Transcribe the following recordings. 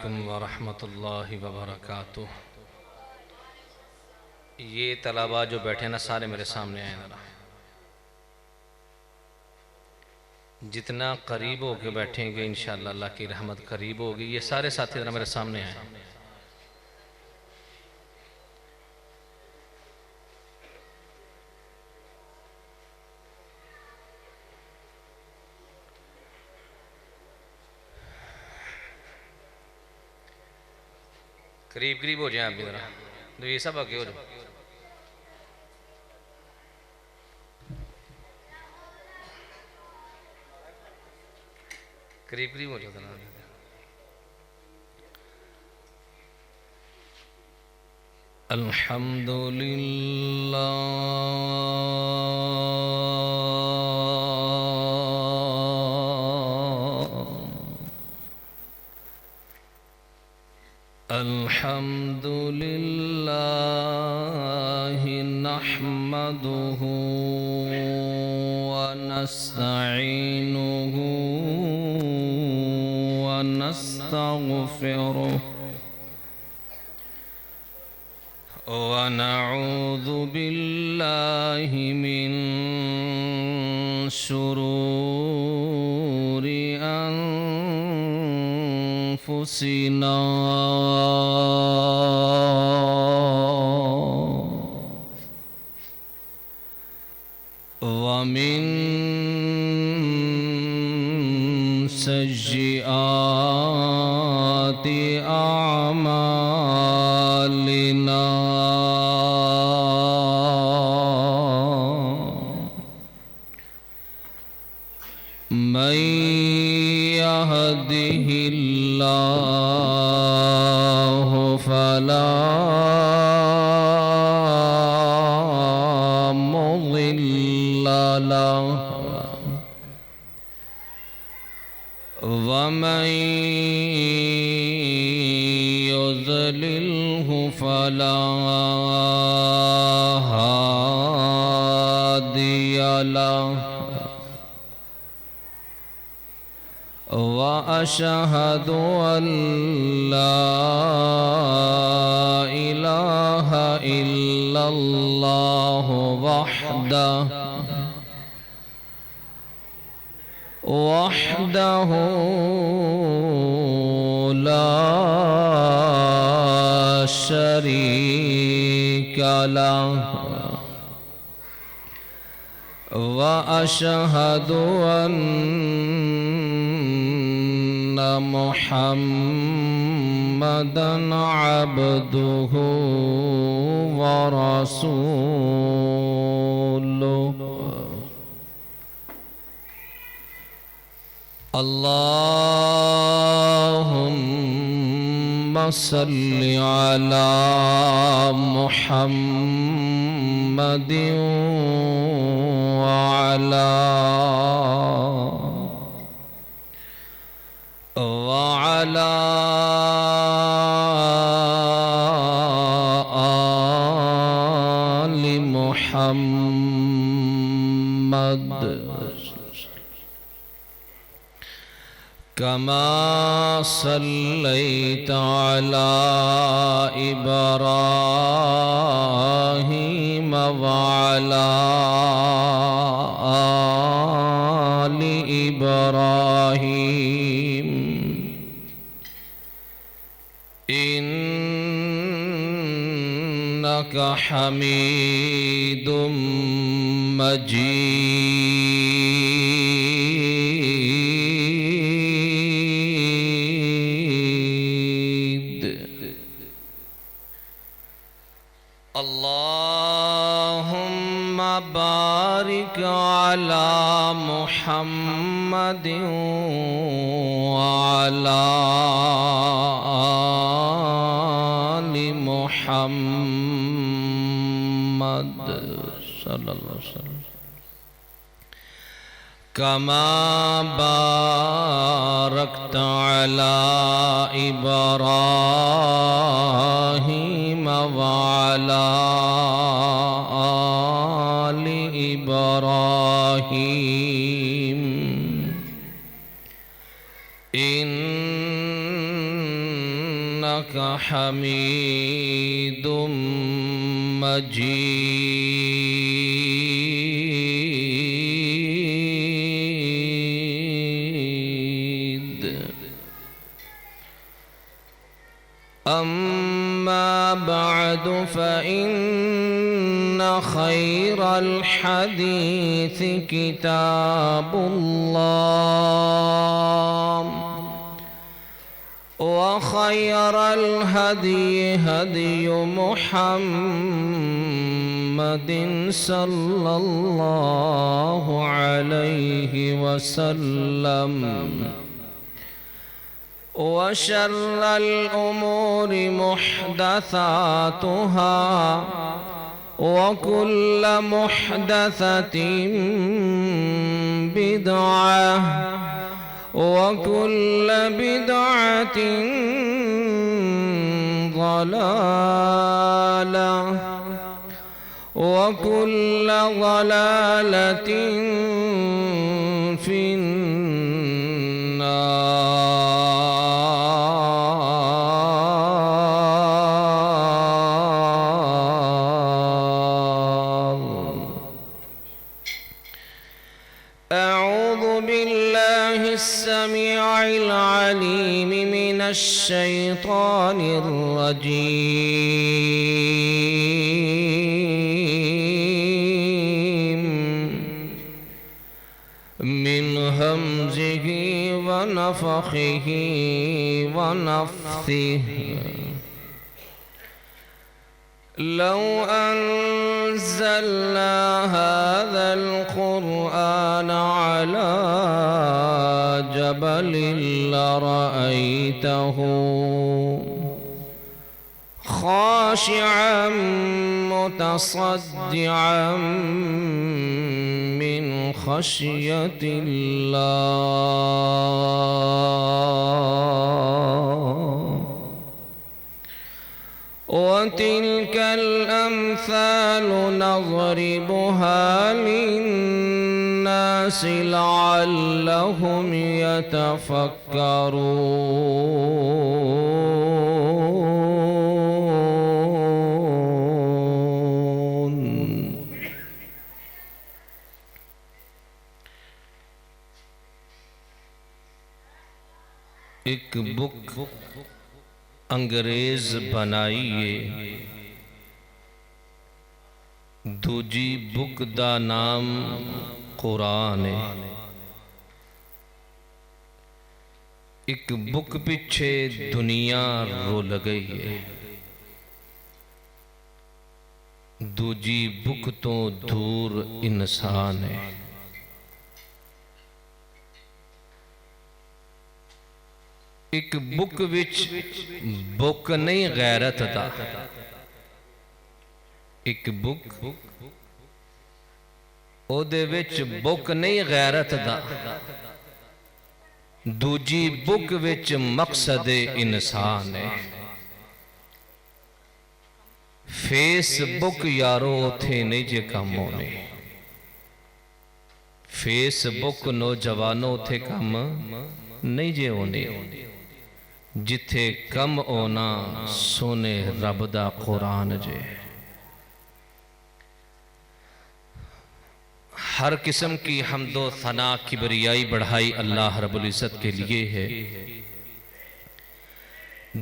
अलैकुम वरहमतुल्लाहि वबरकातुह। ये तलबा जो बैठे ना सारे मेरे सामने आए ना, जितना करीब होके बैठेंगे इंशाअल्लाह अल्लाह की रहमत करीब होगी। ये सारे साथी जरा मेरे सामने आए। करीब करीब हो जाए आप भी जरा, तो ये सब आगे हो जाओ। करीब करीब हो जाओ जरा। अल्हम्दुलिल्लाहि नहमदुहु व नस्तईनुहु व नस्तगफिरुह व नऊज़ु बिल्लाहि मिन शुरूरि अनफुसिना व मिन सय्यिआति अमालिना। मन यहदिहिल्लाहु फला मुज़िल्ल लहु व मन युज़लिल्हु फला हादिय लहु। व अशहदु अल्ला इलाहा इल्लल्लाह वहदहु ला शरीका लहु व अशहदु अन्ना मुहम्मदन अब्दुहु व रसूलुहु। अल्लाहुम्मा सल्लि अला मुहम्मदिन व अला आलि मुहम्मद कमा सल्लैता अला इब्राहीम व अला आलि इब्राहीम इन्नका हमीदुम मजीद। अल्लाहुम्मा बारिक अला मुहम्मदिन व अला आलि मुहम्मद सल्लल्लाहु अलैहि वसल्लम कमा बारकता अला इब्राहीम व अला आलि इब्राहीम इन्नक हमीदुम मजीद। अम्मा बअद फ़इन्न खैरल हदीस किताबुल्लाह व खैरल हदी हदी मुहम्मदिन सल्लल्लाहु अलैहि वसल्लम व शर्रल उमूरि मुहदसातुहा व कुल्ल मुहदसतिन बिदअह व कुल्ल बिदअतिन ज़लालह व कुल्ल ज़लालतिन फिन्नार। अऊज़ु बिल्लाहिस समीइल अलीम मिनश शैतानिर रजीम मिन हमज़िही व नफ़ख़िही व नफ़्सिही। लौ अन्ज़लना हाज़ल क़ुरआन अला जबलिन लरअयतहु ख़ाशिअन मुतसद्दिअन मिन ख़श्यतिल्लाह। वतिल्कल अम्सालु नज़रिबुहा लिन्नासि लअल्लहुम यतफ़क्करून। एक बुक अंग्रेज बनाइए, दूजी बुक दा नाम कुरान है। एक बुक पिछे दुनिया रुल गई है, दूजी बुक तो दूर इंसान है। एक बुक विच बुक नहीं गैरत दा, एक बुक ओदे विच बुक नहीं गैरत दा, दूजी बुक विच मकसद इंसान है। फेसबुक यारो उथे नहीं जे कम होने, फेसबुक नौजवानों उथे कम नहीं जे होने। जिथे कम होना सोने रब दा कुरान जे। हर किस्म की हम्दो सना किबरियाई बढ़ाई अल्लाह रब्बुल इज़्ज़त के लिए है।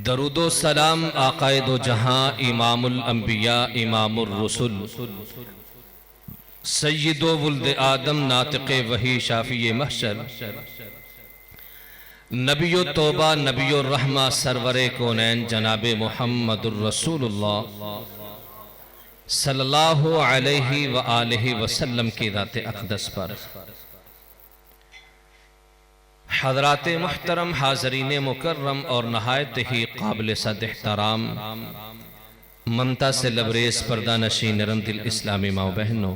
दरूदो सलाम आकाए दो जहां इमामुल अंबिया इमामुर रसूल सय्यदो वुल्द आदम नातिक़े वही शाफ़िए महशर नबियो तौबा नबियो रहमा सरवरे कौनैन जनाबे मुहम्मदुर रसूलुल्लाह सल्लल्लाहु अलैहि व आलिहि वसल्लम की रात अक़दस पर हज़रात मुहतरम हाज़रीन मुकर्रम और नहायत ही काबिल सद एहतराम ममता से लबरेज पर्दा नशी नरम दिल इस्लामी माओ बहनों,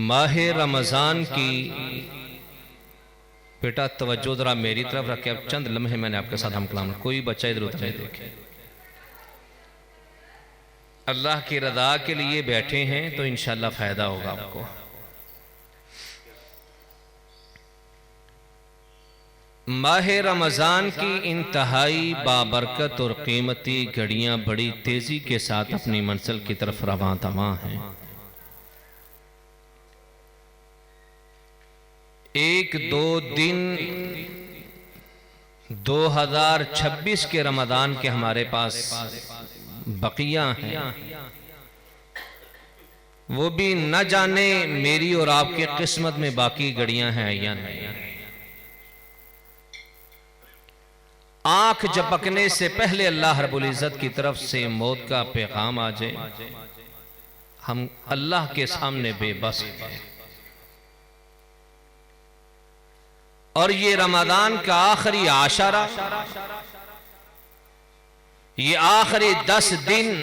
माहे रमज़ान की बेटा तवज्जो जरा मेरी तरफ रखे। अब चंद लम्हे मैंने आपके साथ हम कलाम, कोई बच्चा इधर उधर नहीं देखे। अल्लाह की रज़ा के लिए बैठे हैं तो इंशाअल्लाह फ़ायदा होगा आपको। माह रमज़ान की इंतहाई बाबरकत और कीमती घड़ियां बड़ी तेजी के साथ अपनी मंजिल की तरफ रवां तवां हैं। एक दो दिन 2026 के रमज़ान के हमारे पास बकिया हैं, वो भी न जाने मेरी और आपकी किस्मत में बाकी घड़ियां हैं या नहीं। आंख झपकने से पहले अल्लाह रब्बुल इज्जत की तरफ से मौत का पैगाम आ जाए, हम अल्लाह के सामने बेबस हैं। और ये रमजान का आखिरी आशरा, ये आखिरी 10 दिन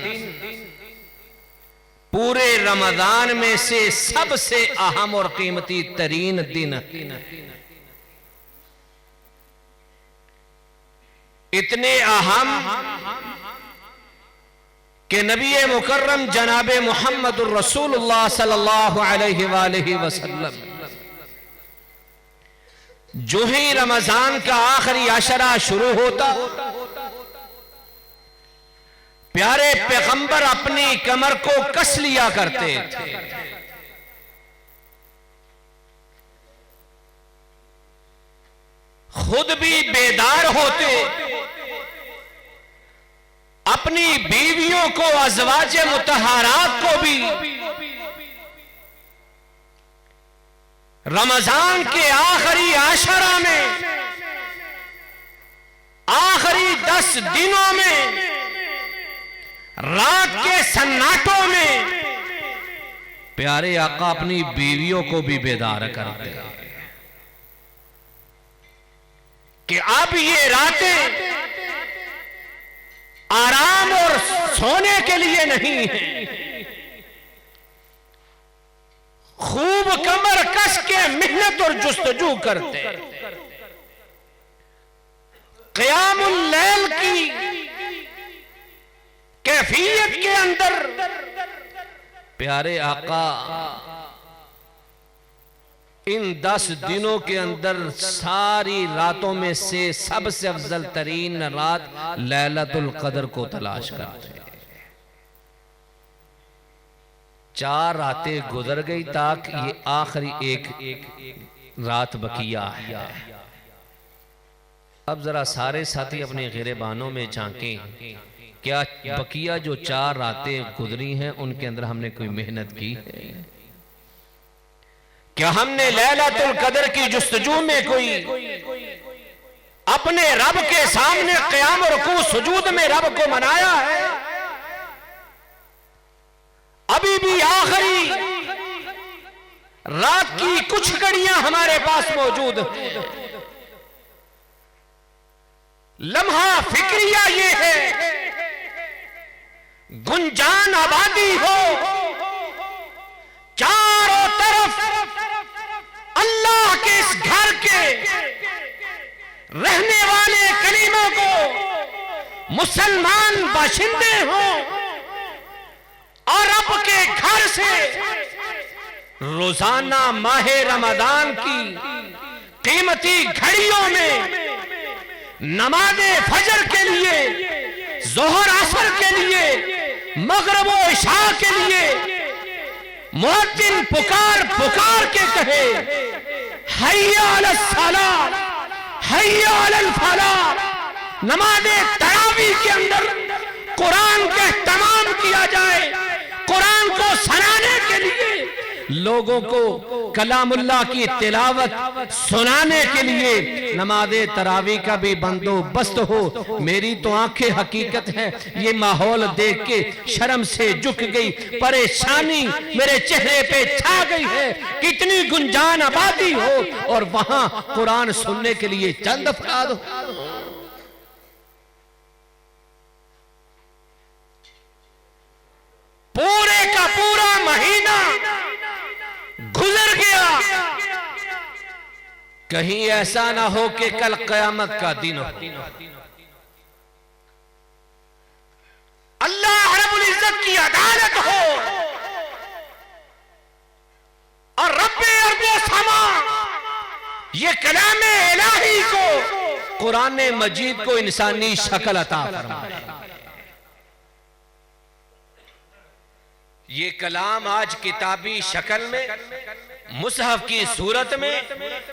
पूरे रमजान में से सबसे अहम और कीमती तरीन दिन, इतने अहम कि नबी मुकर्रम जनाब मुहम्मदुर रसूलुल्लाह सल्लल्लाहु अलैहि वसल्लम जो ही रमजान का आखिरी अशरा शुरू होता, प्यारे पैगंबर अपनी कमर को कस लिया करते थे। खुद भी बेदार होते, अपनी बीवियों को, अज़वाजे मुतहरात को भी रमजान के आखिरी आशरा में, आखिरी 10 दिनों में, रात के सन्नाटों में प्यारे आका अपनी बीवियों को भी बेदार करते कि अब ये रातें आराम और सोने के लिए नहीं है। खूब कमर कस के मेहनत और जुस्तजू करते, क़ियामुल लैल की कैफियत के अंदर प्यारे आका इन 10 दिनों के अंदर सारी रातों में से सबसे अफजल तरीन रात लैलतुल कदर को तलाश करते। 4 रातें गुजर गई ताकि ये आखिरी एक रात बकिया है। अब जरा सारे साथी अपने गिरेबानों में झांकें, क्या बकिया जो 4 रातें गुजरी हैं उनके अंदर हमने कोई मेहनत की है? क्या हमने लैलतुल कदर की जुस्तजू में कोई अपने रब के सामने क़याम और रुकू सुजूद में रब को मनाया है? अभी भी आखिरी रात की कुछ घड़ियां हमारे पास मौजूद हैं। लम्हा फिक्रिया ये है, गुंजान आबादी हो, चारों तरफ अल्लाह के इस घर के रहने वाले कलीमों को मुसलमान बाशिंदे हों और रब के घर से रोजाना माहे रमजान की कीमती घड़ियों में नमाज़े फजर के लिए, जोहर असर के लिए, मगरिब व इशा के लिए मुअज्जिन पुकार पुकार के कहे हय्या अलस सलाह, हय्या अलल फलाह। नमाज़े तरावी के अंदर कुरान के तमाम किया जाए, कुरान को सुनाने के लिए, लोगों को कलामुल्लाह की तिलावत सुनाने के लिए नमाज़े तरावी का भी बंदोबस्त हो। मेरी तो आंखें हकीकत है, ये माहौल देख के शर्म से झुक गई, परेशानी मेरे चेहरे पे छा गई है। कितनी गुंजान आबादी हो और वहां कुरान सुनने के लिए चंद अफराद हो। पूरे का पूरा महीना गुजर गया, कहीं ऐसा ना हो कि कल कयामत का दिन हो। अल्लाह रब्बुल इज्जत की अदालत हो और रब्बे अर्ज़ व समा ये कलाम इलाही को, कुरान मजीद को इंसानी शक्ल अता फरमाया। ये कलाम आज किताबी शक्ल में, मुसहफ की सूरत में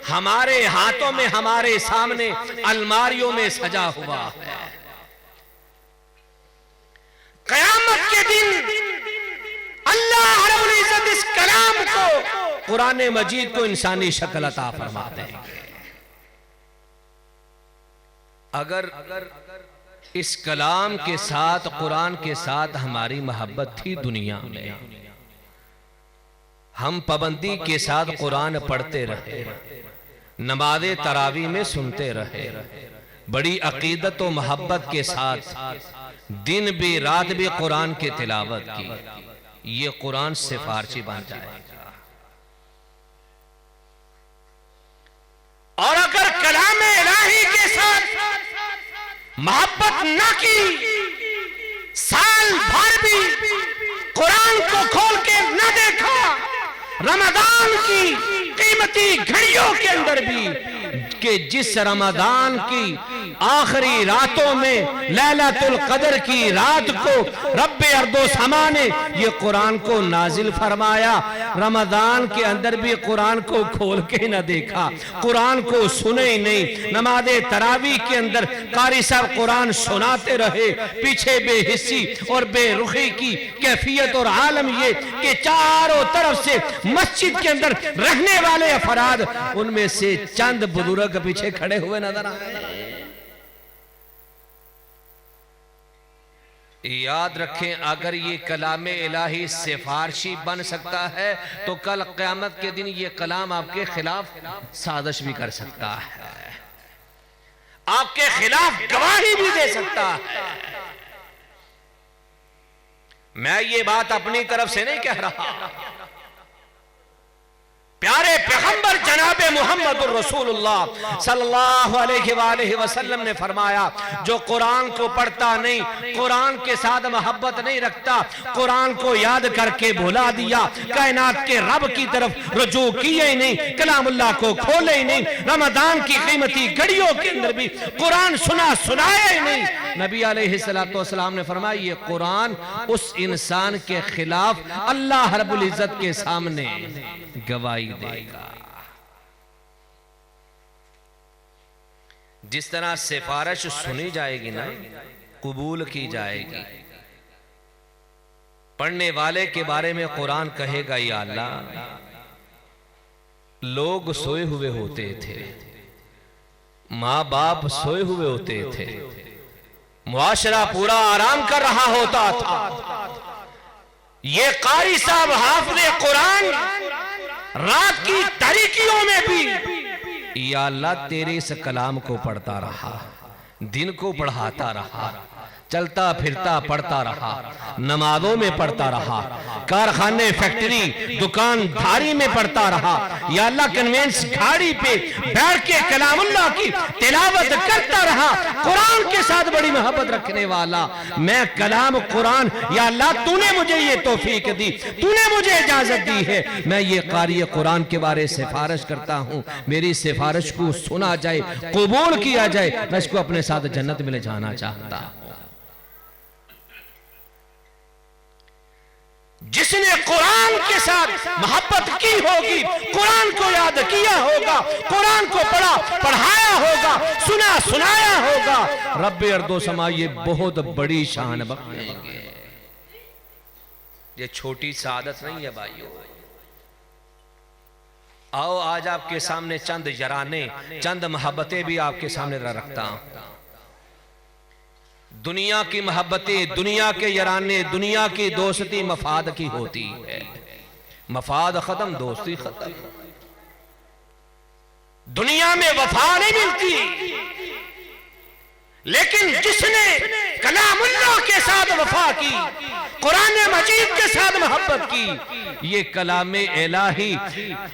हमारे हाथों में, हमारे सामने अलमारियों में सजा हुआ है। क़यामत के दिन अल्लाह रब्बुल इज्जत इस कलाम को, कुरान मजीद को इंसानी शक्ल अता फरमा देंगे। अगर इस कलाम के साथ, कुरान के साथ हमारी मोहब्बत थी दुनिया में, हम पाबंदी के साथ कुरान पढ़ते रहे, नमाज़ तरावी में सुनते रहे, बड़ी अकीदत और मोहब्बत के साथ दिन भी रात भी कुरान की तिलावत की, ये कुरान सिफारशी बन जाएगा। और अगर कलाम इलाही के साथ मोहब्बत न की, साल भर भी कुरान को खोल के न देखा, रमजान की कीमती घड़ियों के अंदर भी, कि जिस रमजान की आखिरी रातों में लैलतुल कदर की रात को रब्बे अर्दो समा ने ये कुरान को नाजिल फरमाया, रमजान के अंदर भी कुरान को खोल के न देखा, कुरान को सुने ही नहीं। नमाज़े तरावी के अंदर कारी साहब कुरान सुनाते रहे, पीछे बेहिस्सी और बेरुखी की कैफियत और आलम ये कि चारों तरफ से मस्जिद के अंदर रहने वाले अफराद, उनमें से चंद बुजुर्ग पीछे खड़े हुए नजर आए। याद रखें, अगर ये कलाम इलाही सिफारशी बन सकता है तो कल क़यामत के दिन ये कलाम आपके खिलाफ साजिश भी कर सकता है, आपके खिलाफ गवाही भी दे सकता है। मैं ये बात अपनी तरफ से नहीं कह रहा, प्यारे पैगंबर जनाबे मोहम्मद रसूलुल्लाह सल्लल्लाहु अलैहि वसल्लम ने फरमाया, जो कुरान को पढ़ता नहीं, कुरान के साथ मोहब्बत नहीं रखता, कुरान को याद करके भुला दिया, कायनात के रब की तरफ रुजू किए ही नहीं, कलामुल्लाह को खोले ही नहीं, रमजान की कीमती घड़ियों के अंदर भी कुरान सुनाया ही नहीं, नबी अलैहिस्सलातु वस्सलाम ने फरमाया ये कुरान उस इंसान के खिलाफ अल्लाह रब्बुल इज्जत के सामने गवाही देगा। जिस तरह सिफारिश सुनी जाएगी ना, कबूल की जाएगी, पढ़ने वाले के बारे में कुरान कहेगा या अल्लाह, लोग सोए हुए होते थे, माँ बाप सोए हुए होते थे, मुआशरा पूरा आराम कर रहा होता था, ये कारी साहब हाफिज़े कुरान रात की तारीकियों में भी या अल्लाह तेरे इस कलाम को पढ़ता रहा, दिन को पढ़ाता रहा, चलता फिरता पढ़ता रहा, नमाजों में पढ़ता रहा, कारखाने फैक्ट्री दुकानदारी में पढ़ता रहा, या अल्लाह कन्वेंस गाड़ी पे बैठ के कलामुल्लाह की तिलावत करता रहा, कुरान के साथ बड़ी मोहब्बत रखने वाला। मैं कलाम कुरान, या अल्लाह तूने मुझे ये तौफीक दी, तूने मुझे इजाजत दी है, मैं ये कारी कुरान के बारे सिफारिश करता हूँ, मेरी सिफारिश को सुना जाए, कबूल किया जाए, मैं इसको अपने साथ जन्नत में ले जाना चाहता हूँ। जिसने कुरान के साथ मोहब्बत की होगी, कुरान को याद किया होगा, कुरान को पढ़ा पढ़ाया होगा, सुना सुनाया होगा, रब्बे अर्दो समा ये बहुत बड़ी शान बख्शेंगे। ये छोटी सादत नहीं है भाइयों। आओ आज आपके सामने चंद यराने, चंद मोहब्बतें भी आपके सामने रखता हूं। दुनिया की मोहब्बतें, दुनिया के यराने, दुनिया की दोस्ती मफाद की होती है, मफाद खत्म, दोस्ती खत्म। दुनिया में वफा नहीं मिलती, लेकिन जिसने कलामुल्लाह के साथ वफा की, कुरान मजीद के साथ मोहब्बत की, ये कलाम इलाही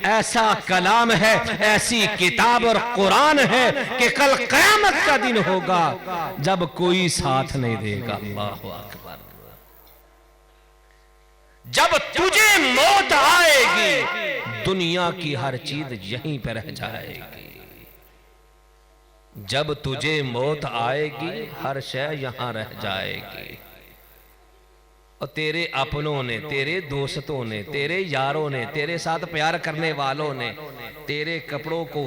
ऐसा कलाम है, ऐसी किताब और कुरान है कि कल क़यामत का दिन होगा जब कोई साथ नहीं देगा। अल्लाहु अकबर। जब तुझे मौत आएगी, दुनिया की हर चीज यहीं पर रह जाएगी। जब तुझे मौत आएगी हर शय यहां रह जाएगी। और तेरे अपनों ने, तेरे दोस्तों ने, तेरे यारों ने, तेरे साथ प्यार करने वालों ने तेरे कपड़ों को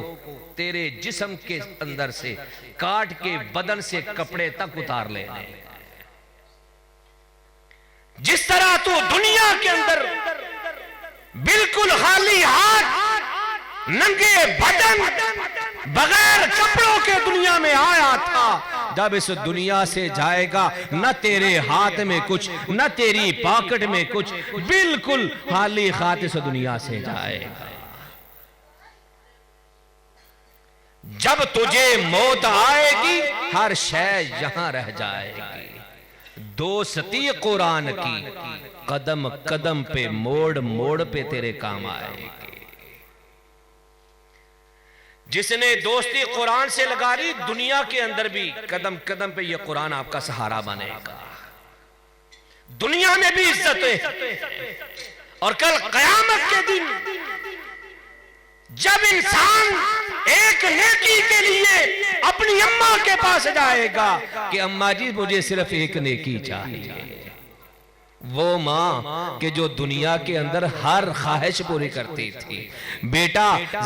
तेरे जिस्म के अंदर से काट के बदन से कपड़े तक उतार लेने। जिस तरह तू दुनिया के अंदर बिल्कुल खाली हाथ, नंगे बदन, बगैर कपड़ों के दुनिया में आया था, जब इस दुनिया से जाएगा न तेरे हाथ में कुछ, न तेरी पॉकेट में कुछ, बिल्कुल खाली हाथ इस दुनिया से जाएगा। जब तुझे मौत आएगी हर शय यहां रह जाएगी। दोस्ती कुरान की कदम कदम पे, मोड़ मोड़ पे तेरे काम आएगी। जिसने दोस्ती कुरान से लगा ली, दुनिया के अंदर भी कदम कदम पे ये कुरान आपका सहारा बनेगा। दुनिया में भी इज्जत है और कल कयामत के दिन जब इंसान एक नेकी के लिए अपनी अम्मा के पास जाएगा कि अम्मा जी मुझे सिर्फ एक नेकी चाहिए, वो माँ कि जो दुनिया के अंदर हर ख्वाहिश पूरी करती थी, बेटा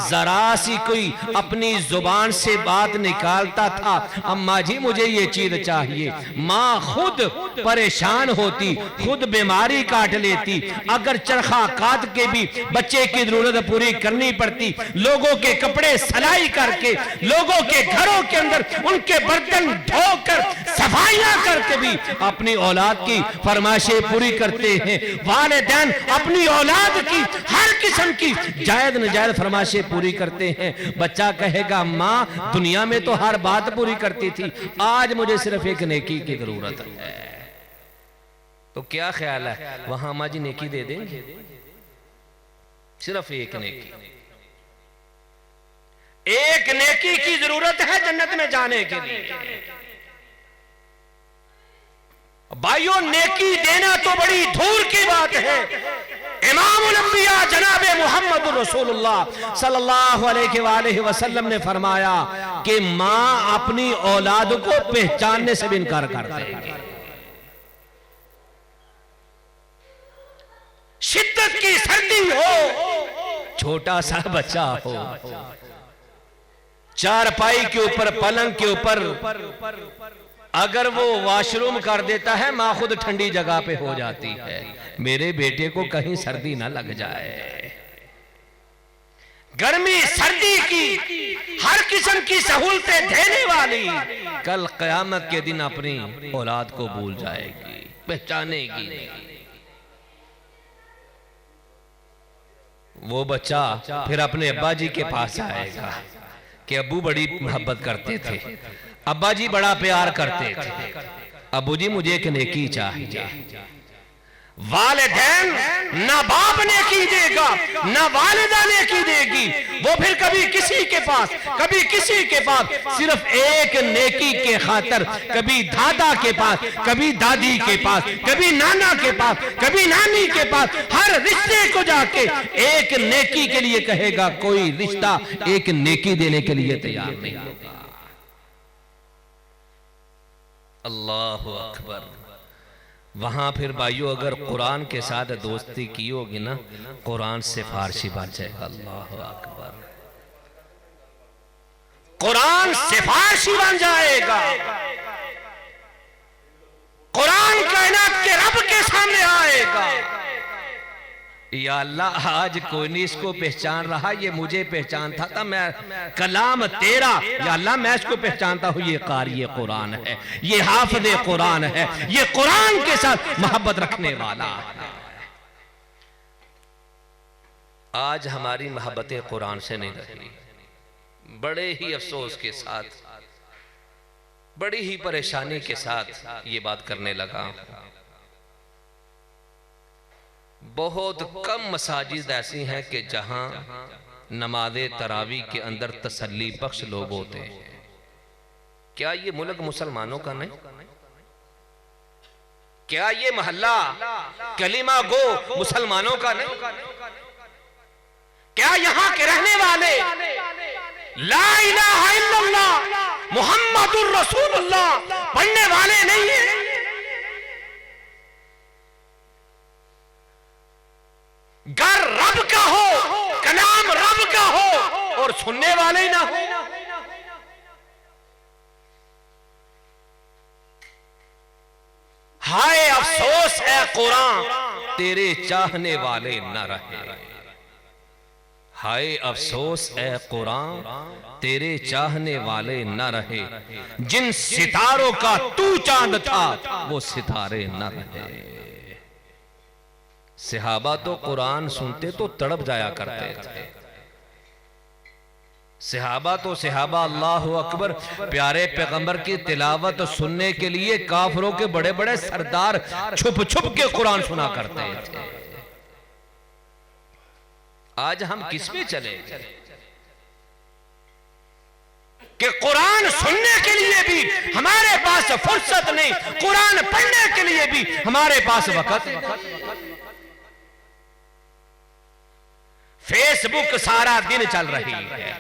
जरा सी कोई अपनी जुबान से बात निकालता था, अम्मा जी मुझे ये चीज चाहिए, माँ खुद परेशान होती, खुद बीमारी काट लेती, अगर चरखा काट के भी बच्चे की जरूरत पूरी करनी पड़ती, लोगों के कपड़े सिलाई करके, लोगों के घरों के अंदर उनके बर्तन धोकर सफाइयां करके भी अपनी औलाद की फरमाइशें पूरी करते हैं। वालिदैन अपनी औलाद की हर किस्म की जायज नजायज फरमाइशें पूरी करते हैं। बच्चा कहेगा माँ दुनिया में तो हर बात पूरी करती थी, आज मुझे सिर्फ एक नेकी की जरूरत है। तो क्या ख्याल है, वहां अम्मा जी नेकी दे देंगे? सिर्फ एक नेकी, एक नेकी की जरूरत है जन्नत में जाने के लिए। भाइयों नेकी देना तो बड़ी दूर की बात है। इमामुल अंबिया जनाबे मोहम्मद रसूलुल्लाह सल्लल्लाहु अलैहि वसल्लम ने फरमाया कि मां अपनी औलाद को पहचानने से भी इनकार कर देगी। शिद्दत की सर्दी हो, छोटा सा बच्चा हो, चारपाई के ऊपर, पलंग के ऊपर अगर वो वॉशरूम कर देता है, माँ खुद ठंडी जगह पे हो जाती है, मेरे बेटे को कहीं सर्दी ना लग जाए। गर्मी सर्दी की हर किस्म की सहूलतें देने वाली कल कयामत के दिन अपनी औलाद को भूल जाएगी, पहचानेगी नहीं। वो बच्चा फिर अपने अब्बा जी के पास आएगा कि अब्बू बड़ी मोहब्बत करते थे, अब्बा जी बड़ा प्यार करते थे, अब्बू जी मुझे एक नेकी चाहिए। वालिदैन ना बाप नेकी देगा ना वालिदा नेकी देगी, वो फिर कभी किसी के पास, कभी किसी के पास, सिर्फ एक नेकी के खातिर कभी दादा के पास, कभी दादी के पास, कभी नाना के पास, कभी नानी के पास, हर रिश्ते को जाके एक नेकी के लिए कहेगा। कोई रिश्ता एक नेकी देने के लिए तैयार नहीं होगा। अल्लाहु अकबर। वहां फिर भाइयों अगर कुरान के साथ दोस्ती की होगी ना, कुरान से फारसी बन जाएगा। अल्लाहु अकबर। कुरान से फारसी बन जाएगा। कुरान कायनात के रब के सामने आएगा। या अल्लाह आज कोई नहीं इसको पहचान रहा, ये मुझे पहचानता था, मैं कलाम तेरा, या अल्लाह मैं इसको पहचानता हूं, ये कारी कुरान है, ये हाफिज कुरान है, ये कुरान के साथ मोहब्बत रखने वाला है। आज हमारी मोहब्बतें कुरान से नहीं रही। बड़े ही अफसोस के साथ, बड़ी ही परेशानी के साथ ये बात करने लगा। बहुत कम मसाजिद ऐसी हैं कि जहां नमाज़े तरावी के अंदर तसल्ली बख्श लोग होते हैं। क्या ये मुल्क मुसलमानों का नहीं? क्या ये मोहल्ला कलीमा गो मुसलमानों का नहीं? क्या यहां के रहने वाले ला इलाहा इल्लल्लाह मुहम्मदुर रसूलुल्लाह पढ़ने वाले नहीं है। घर रब का हो, कलाम रब का हो और सुनने वाले ही ना हो। हाय अफसोस है कुरान तेरे चाहने वाले न रहे। हाय अफसोस है कुरान तेरे चाहने वाले न रहे। जिन सितारों का तू चांद था वो सितारे न रहे। सहाबा तो कुरान सुनते तो तड़प जाया करते थे। सहाबा अल्लाह अकबर प्यारे पैगंबर की तिलावत सुनने के लिए काफिरों के बड़े बड़े सरदार छुप छुप के कुरान सुना करते थे। आज हम किस पे चले कि कुरान सुनने के लिए भी हमारे पास फुर्सत नहीं, कुरान पढ़ने के लिए भी हमारे पास वक्त। फेसबुक सारा दिन चल रही है,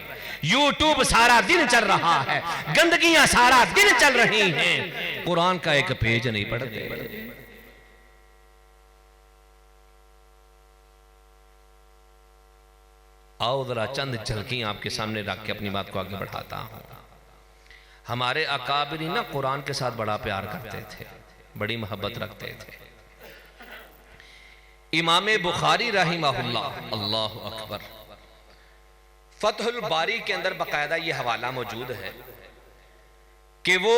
यूट्यूब सारा दिन चल रहा है, गंदगियां सारा दिन चल रही हैं, कुरान का एक पेज नहीं पढ़ते। आओ जरा चंद झलकियां आपके सामने रख के अपनी बात को आगे बढ़ाता हूं। हमारे अकाबिरी ना कुरान के साथ बड़ा प्यार करते थे, बड़ी मोहब्बत रखते थे। इमाम बुखारी रहिमहुल्लाह, अल्लाह अकबर, फतहुल बारी के अंदर बकायदा ये हवाला मौजूद है कि वो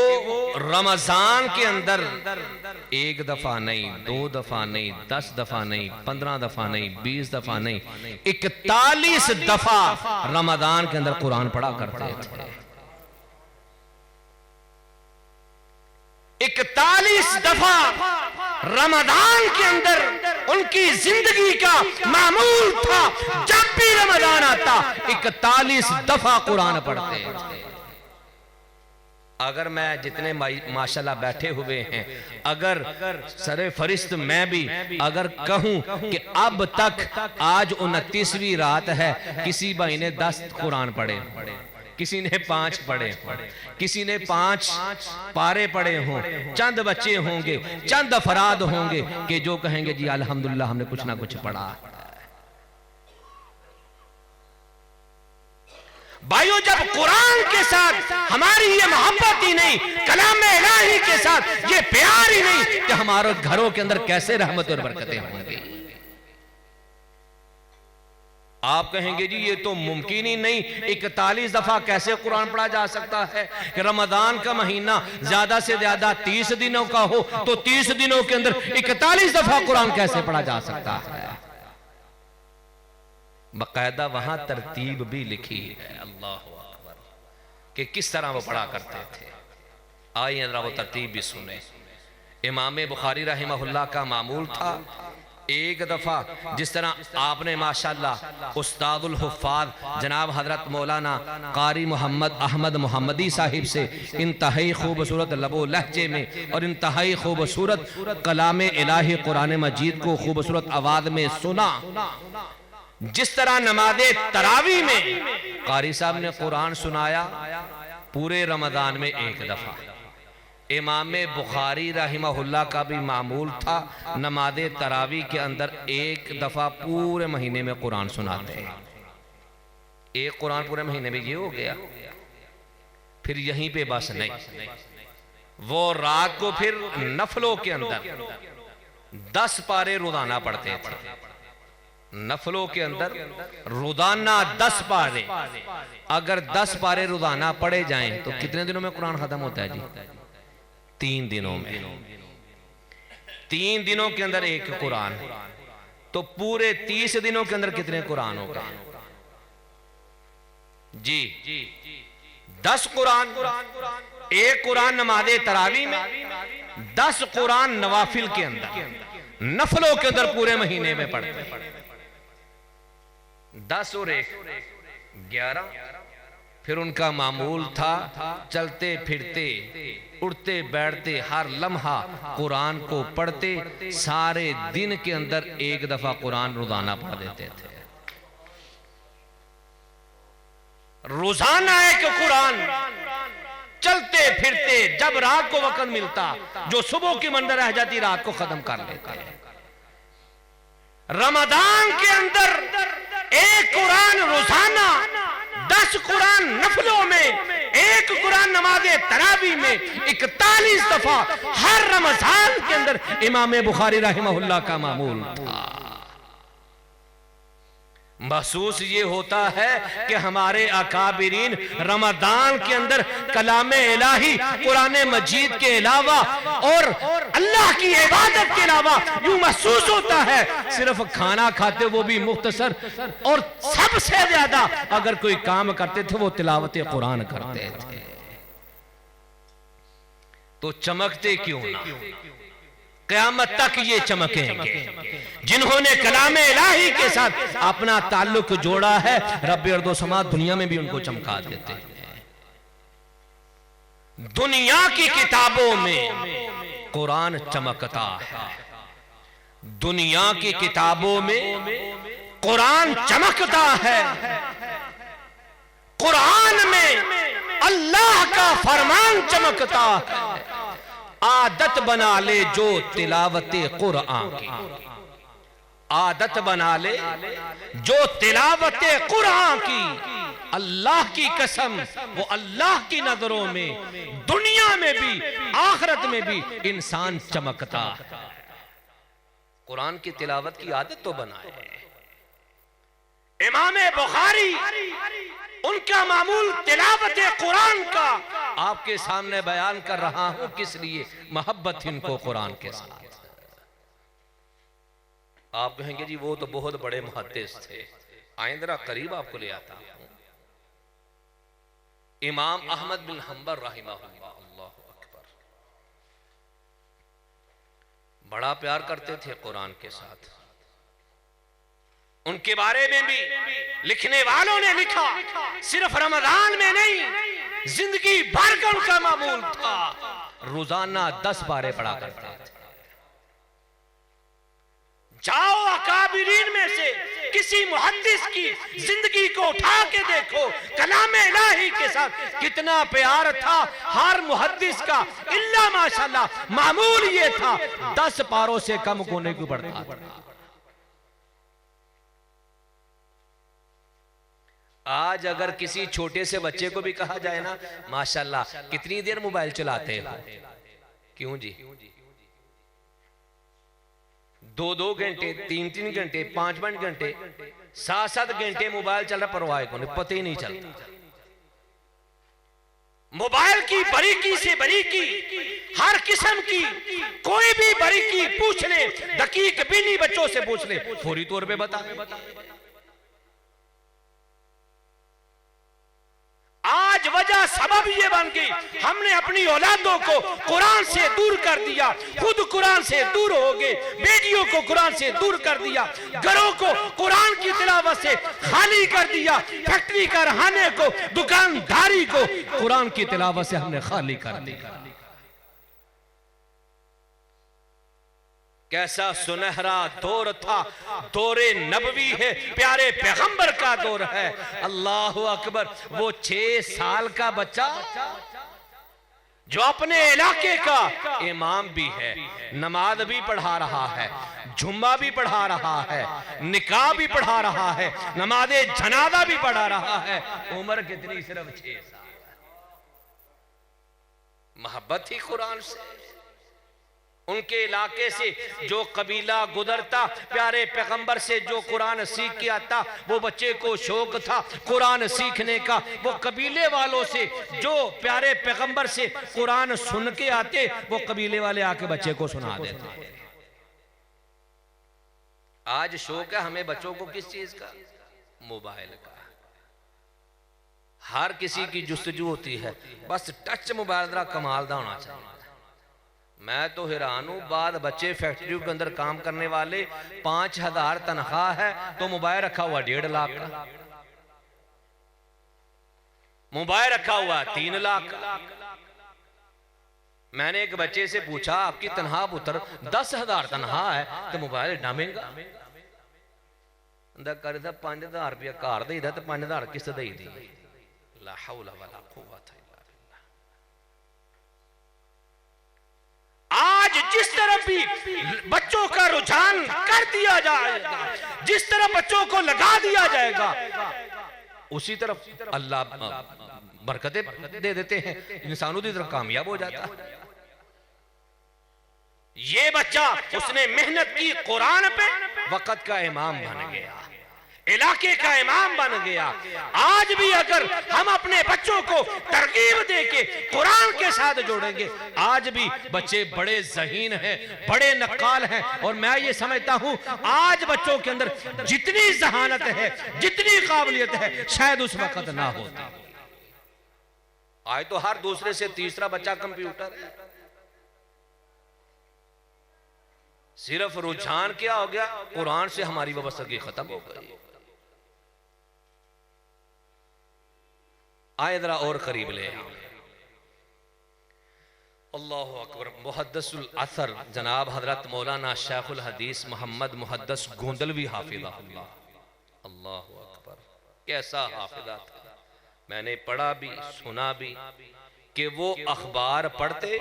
रमजान के अंदर एक दफा नहीं, 2 दफा नहीं, 10 दफा नहीं, 15 दफा नहीं, 20 दफा नहीं, 41 दफा रमजान के अंदर कुरान पढ़ा करते थे। 41 दफा रमजान के अंदर उनकी जिंदगी का मामूल था। जब भी रमजान आता 41 दफा कुरान पढ़ते थे। अगर मैं जितने माशाल्लाह बैठे हुए हैं, अगर सरे फरिश्त मैं भी अगर कहूं कि अब तक आज 29वीं रात है, किसी भाई ने 10 कुरान पढ़े, किसी ने 5 पढ़े, किसी ने 5 पारे पढ़े हों, चंद बच्चे होंगे, चंद अफराद होंगे कि जो कहेंगे जी अल्हम्दुलिल्लाह हमने कुछ ना कुछ पढ़ा। भाइयों, जब कुरान के साथ हमारी ये मोहब्बत ही नहीं, कलाम इलाही के साथ ये प्यार ही नहीं, कि हमारे घरों के अंदर कैसे रहमत और बरकतें होंगी। आप कहेंगे जी ये तो मुमकिन ही नहीं, 41 दफा कैसे कुरान पढ़ा जा सकता है कि रमजान का महीना ज्यादा से ज्यादा 30 दिनों का हो, तो 30 दिनों के अंदर 41 दफा कुरान कैसे पढ़ा जा सकता है। बकायदा वहां तरतीब भी लिखी है, अल्लाह अकबर, कि किस तरह वो पढ़ा करते थे। आइए जरा वो तरतीब भी सुने। इमाम बुखारी रहमहुल्लाह का मामूल था, एक दफा जिस तरह आपने माशाल्लाह उस्तादुल हुफ़ाज़ जनाब हजरत मौलाना कारी मोहम्मद अहमद मोहम्मदी साहिब से इंतहाई खूबसूरत लबो लहजे में और इंतहाई खूबसूरत कलाम इलाही कुरान मजीद को खूबसूरत आवाज़ में सुना, जिस तरह नमाज़े तरावी में कारी साहब ने कुरान सुनाया पूरे रमज़ान में एक दफा। इमाम बुखारी रहिमहुल्लाह का भी मामूल था नमाज़े तरावी के अंदर एक दफा पूरे महीने में कुरान सुनाते हैं। एक कुरान पूरे महीने में ये हो गया। फिर यहीं पे बस नहीं, वो रात को फिर नफलों के अंदर 10 पारे रोजाना पढ़ते थे। नफलों के अंदर रोजाना 10 पारे, अगर 10 पारे रोजाना पढ़े जाएं तो कितने दिनों में कुरान खत्म होता है जी? 3 दिनों में। 3 दिनों के अंदर एक कुरान, तो पूरे 30 दिनों के अंदर कितने कुरान हो गए जी? 10 कुरान, एक कुरान नमाज़े तरावी में, 10 कुरान नवाफिल के अंदर, नफलों के अंदर पूरे महीने में पढ़ते। 10 और 1 11। फिर उनका मामूल था चलते फिरते उठते बैठते हर लम्हा कुरान को पढ़ते। सारे दिन के अंदर एक दफा कुरान रोजाना पढ़ देते थे। रोजाना एक कुरान, चलते फिरते जब रात को वक्त मिलता, जो सुबह की मंदिर रह जाती रात को खत्म कर लेते हैं। रमजान के अंदर एक कुरान रोजाना, 10 कुरान नफलों में, एक कुरान नमाज़े तरावी में 41 दफा हर रमजान के अंदर इमाम बुखारी रहमहुल्लाह का मामूल था। महसूस ये होता है कि हमारे अकाबिरीन रमजान के अंदर कलामे इलाही, कुरान मजीद के अलावा और अल्लाह की इबादत के अलावा यूं महसूस होता है सिर्फ खाना खाते, वो भी मुख्तसर, और सबसे ज्यादा अगर कोई काम करते थे वो तिलावत कुरान करते थे। तो चमकते क्यों ना, क़यामत तक ये चमकेंगे। जिन्होंने कलामे इलाही के साथ अपना ताल्लुक जोड़ा है, रब्बे अर्दो समा दुनिया में भी उनको चमका देते हैं। दुनिया की किताबों में कुरान चमकता है, दुनिया की किताबों में कुरान चमकता है। कुरान में अल्लाह का फरमान चमकता है। आदत बना ले जो तिलावते कुरान की, आदत बना ले जो तिलावते कुरान की। अल्लाह की कसम, वो अल्लाह की नजरों में दुनिया में भी आखिरत में भी इंसान चमकता है। कुरान की तिलावत की आदत तो बनाए। इमाम बुखारी उनका मामूल तिलावत कुरान का आपके सामने बयान कर रहा हूं, किस लिए? मोहब्बत इनको कुरान के साथ। आप कहेंगे जी वो तो बहुत बड़े मुहद्दिस थे, आइंदरा करीब आपको ले आता हूं। इमाम अहमद बिन हंबल रहमहुल्लाह, अल्लाहु अकबर, बड़ा प्यार करते थे कुरान के साथ। उनके बारे में भी लिखने वालों ने लिखा, सिर्फ रमजान में नहीं, जिंदगी भर का उनका मामूल था रोजाना 10 बारे पढ़ा करते थे। जाओ अकाबिरीन में से किसी मुहद्दिस की जिंदगी को उठा के देखो, कलामे इलाही के साथ कितना प्यार था हर मुहद्दिस का। इल्ला माशाल्लाह मामूल ये था 10 पारों से कम होने को पड़ता था। आज अगर किसी छोटे से बच्चे को भी कहा जाए ना, माशाल्लाह कितनी देर मोबाइल चलाते हो, क्यों जी, 2-2 घंटे, 3-3 घंटे, 5-5 घंटे, 7-7 घंटे मोबाइल चल रहा, परवाह को नहीं, पता ही नहीं चलता। मोबाइल की बारीकी से बारीकी, हर किस्म की कोई भी बारीकी पूछ ले, दकीक बीनी बच्चों से पूछ ले, फौरी तौर पे बता। आज वजह सबब ये बन गई, हमने अपनी औलादों को कुरान से दूर कर दिया, खुद कुरान से दूर हो गए, बेटियों को कुरान से दूर कर दिया, घरों को कुरान की तिलावत से खाली कर दिया, फैक्ट्री कारखाने को, दुकानदारी को कुरान की तिलावत से हमने खाली कर दिया। कैसा सुनहरा दौर था, दौरे नबवी है, प्यारे पैगंबर का दौर है। अल्लाह अकबर, वो 6 साल का बच्चा जो अपने इलाके का इमाम भी है, नमाज भी पढ़ा रहा है, जुम्मा भी पढ़ा रहा है, निकाह भी पढ़ा रहा है, नमाज़े जनाजा भी पढ़ा रहा है। उम्र कितनी? सिर्फ 6 साल। मोहब्बत ही कुरान से। उनके इलाके से जो कबीला गुजरता, प्यारे पैगंबर से जो कुरान सीख के आता, वो बच्चे को शौक था कुरान सीखने का। वो कबीले वालों से जो प्यारे पैगंबर से कुरान सुन के आते, वो कबीले वाले आके बच्चे को सुना देते। आज शौक है हमें बच्चों को किस चीज का? मोबाइल का। हर किसी की जुस्तजू होती है, बस टच मोबाइल का कमाल दा होना चाहिए। मैं तो हैरान हूं, बाद बच्चे फैक्ट्रियों के अंदर काम करने वाले 5000 तनख्वाह है, तो मोबाइल रखा हुआ 1.5 लाख का, मोबाइल रखा हुआ 3 लाख का। मैंने एक बच्चे से पूछा, आपकी तनख्वाह पुत्र 10,000 तनख्वाह है, तो मोबाइल इतना महंगा? कर 5000 रुपया घर देदा तो 5000 किस्त दे दी। ला हौला वला कुव्वता इल्ला बिल्लाह। तरफ भी बच्चों का रुझान कर दिया जाएगा, जिस तरफ बच्चों को लगा दिया जाएगा, उसी तरफ अल्लाह बरकतें दे देते हैं, इंसान उसी तरफ कामयाब हो जाता है। ये बच्चा उसने मेहनत की, कुरान पे वक्त का इमाम बन गया, इलाके का इमाम बन गया। आज भी अगर हम अपने बच्चों को तरकीब देके कुरान के साथ जोड़ेंगे, आज भी बच्चे बड़े ज़हीन हैं, बड़े नक्काल हैं। और मैं ये समझता हूं आज बच्चों के अंदर जितनी जहानत है, जितनी काबिलियत है, शायद उस वक्त ना होती। आज तो हर दूसरे से तीसरा बच्चा कंप्यूटर है। सिर्फ रुझान क्या हो गया, कुरान से हमारी वाबस्तगी खत्म हो गई। आए जरा और करीब ले। अल्लाह अकबर। मुहद्दिसुल असर जनाब हजरत मौलाना शेखुल हदीस मोहम्मद मुहद्दिस गोंदलवी हाफिज़हुल्लाह। अल्लाह अकबर, कैसा हाफिज़ा था। मैंने पढ़ा भी सुना भी कि वो अखबार पढ़ते,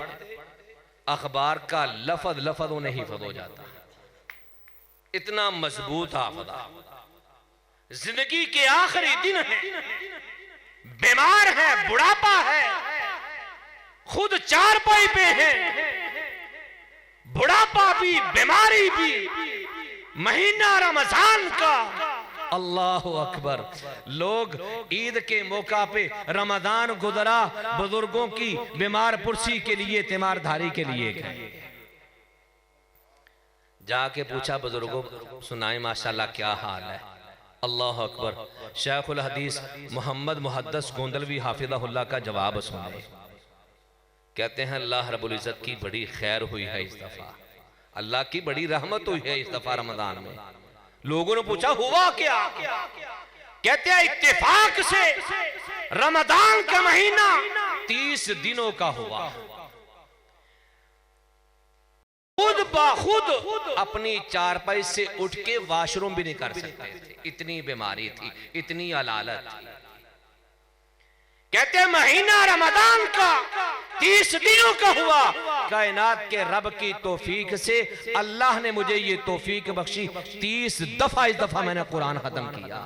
अखबार का लफज लफज उन्हें हिफ्ज़ हो जाता, इतना मजबूत हाफिज़ा। जिंदगी के आखिरी दिन है, बीमार है, बुढ़ापा है, खुद चारपाई पे है, बुढ़ापा भी, बीमारी भी, महीना रमजान का। अल्लाह अकबर। लोग ईद के मौका पे रमजान गुजरा, बुजुर्गों की बीमार पुरसी के लिए, तीमारधारी के लिए गए। जाके पूछा, बुजुर्गों सुनाए माशाल्लाह क्या हाल है। अल्लाह अकबर। शेखुल हदीस मोहम्मद मुहद्दिस गोंदलवी हाफिज़हुल्लाह का जवाब सुने। कहते हैं अल्लाह रब्बुल इज्जत की बड़ी खैर हुई है इस दफा, अल्लाह की बड़ी रहमत हुई है इस दफा रमजान में। लोगों ने पूछा हुआ क्या? कहते हैं इत्तेफाक से रमजान का महीना 30 दिनों का हुआ। खुद बाखुद अपनी चारपाई से उठ के वाशरूम भी नहीं कर सकते थे, इतनी बीमारी थी, इतनी अलालत थी। कहते हैं महीना रमजान का 30 दिनों का हुआ। कायनात के रब की तौफीक से अल्लाह ने मुझे ये तौफीक बख्शी, 30 दफा इस दफा मैंने कुरान खत्म किया।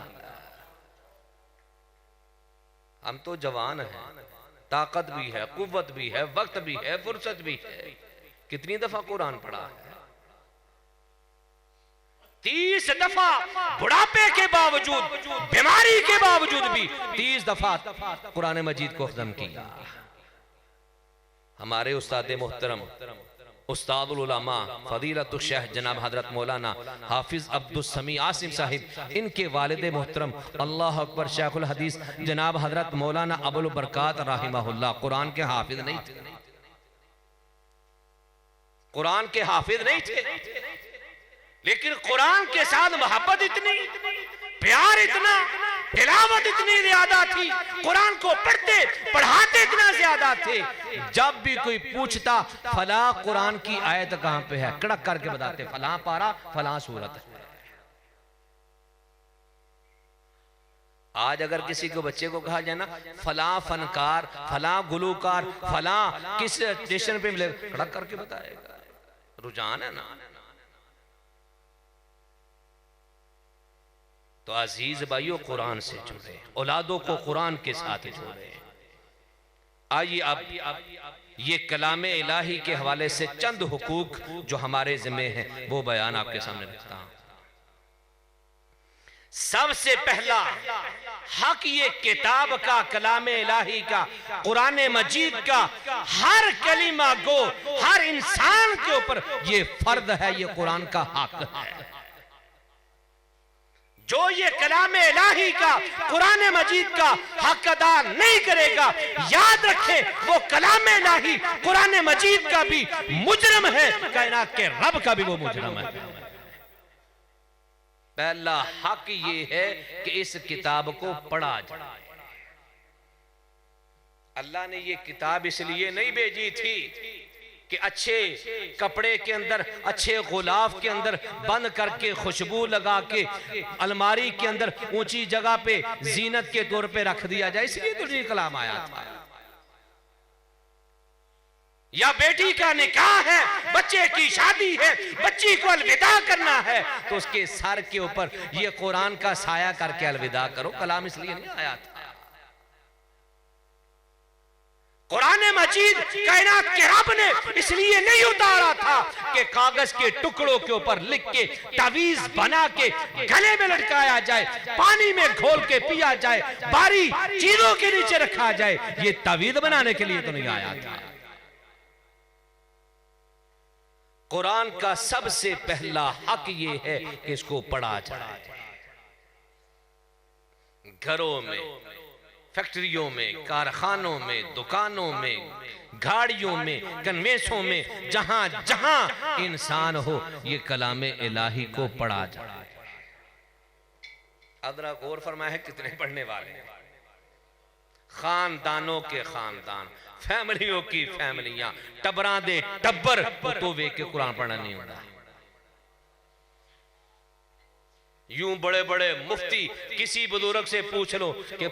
हम तो जवान हैं, ताकत भी है, कुव्वत भी है, वक्त भी है, फुर्सत भी है। कितनी दफा कुरान पढ़ा है? 30 दफा। बुढ़ापे के बावजूद, बीमारी के बावजूद भी 30 दफा कुरान मजीद को खत्म किया। हमारे उस्ताद मोहतरम, उस्तादुल उलमा फजीलतुल शेख जनाब हजरत मौलाना हाफिज अब्दुल समी आसिम साहिब, इनके वालिद मोहतरम अल्लाह अकबर शेखुल हदीस जनाब हजरत मौलाना अबुल बरकात राहिमहुल्लाह कुरान के हाफिज नहीं थे, कुरान के हाफिज नहीं थे, लेकिन कुरान के साथ मोहब्बत इतनी, प्यार इतना, तिलावत इतनी ज्यादा थी, कुरान को पढ़ते पढ़ाते इतना ज्यादा थे। जब भी कोई पूछता फला कुरान की आयत कहां पे है, कड़क करके बताते फला पारा फला सूरत है। आज अगर किसी को बच्चे को कहा जाए ना फला फनकार, फला गुलूकार, फला किस स्टेशन पे मिले, कड़क करके बताएगा। रुझान है ना। तो अजीज भाइयों, कुरान से जुड़े, औलादों को कुरान के साथ जोड़े। आइए अब ये कलाम इलाही के हवाले से चंद हुकूक जो हमारे जिम्मे हैं वो बयान आपके सामने रखता हूं। सबसे पहला हक ये किताब का, कलाम इलाही का, कुरान मजीद का हर कलीमा गो, हर इंसान के ऊपर ये फर्ज है, ये कुरान का हक है। जो ये कलाम इलाही का, कुरान मजीद का हक अदा नहीं करेगा, याद रखे वो कलाम इलाही, कुरान मजीद का भी मुजरम है, कायनात के रब का भी वो मुजरम है। पहला हक ये है कि इस किताब को पढ़ा जाए। अल्लाह ने ये किताब इसलिए नहीं भेजी थी कि अच्छे कपड़े के अंदर, अच्छे गुलाफ के अंदर बंद करके, खुशबू लगा के अलमारी के अंदर ऊंची जगह पे जीनत के तौर पे रख दिया जाए, इसलिए तो ये कलाम आया था। या बेटी का निकाह है, बच्चे की शादी है, बच्ची को अलविदा करना है, तो उसके सर के ऊपर ये कुरान का साया करके अलविदा करो। कलाम इसलिए नहीं आया था। कुरान मजीद कायनात के रब ने इसलिए नहीं उतारा था कि कागज के टुकड़ों के ऊपर लिख के तावीज बना के गले में लटकाया जाए, पानी में घोल के पिया जाए, बारी चीजों के नीचे रखा जाए। ये तावीज बनाने के लिए तो नहीं आया था। कुरान का सबसे पहला हक ये है कि इसको पढ़ा जाए। घरों में, फैक्ट्रियों में, कारखानों में, दुकानों में, गाड़ियों में, कन्वेंसों में, जहां जहां इंसान हो, ये कलाम इलाही को पढ़ा जाए। अदरा गौर फरमाया है कितने पढ़ने वाले हैं। खानदानों के खानदान, फैमिलियों की फैमिलियां, टबरा दे टब्बर तो वे के कुरान पढ़ना नहीं होता। यूं बड़े बड़े मुफ्ती किसी बुजुर्ग से पूछ लो कि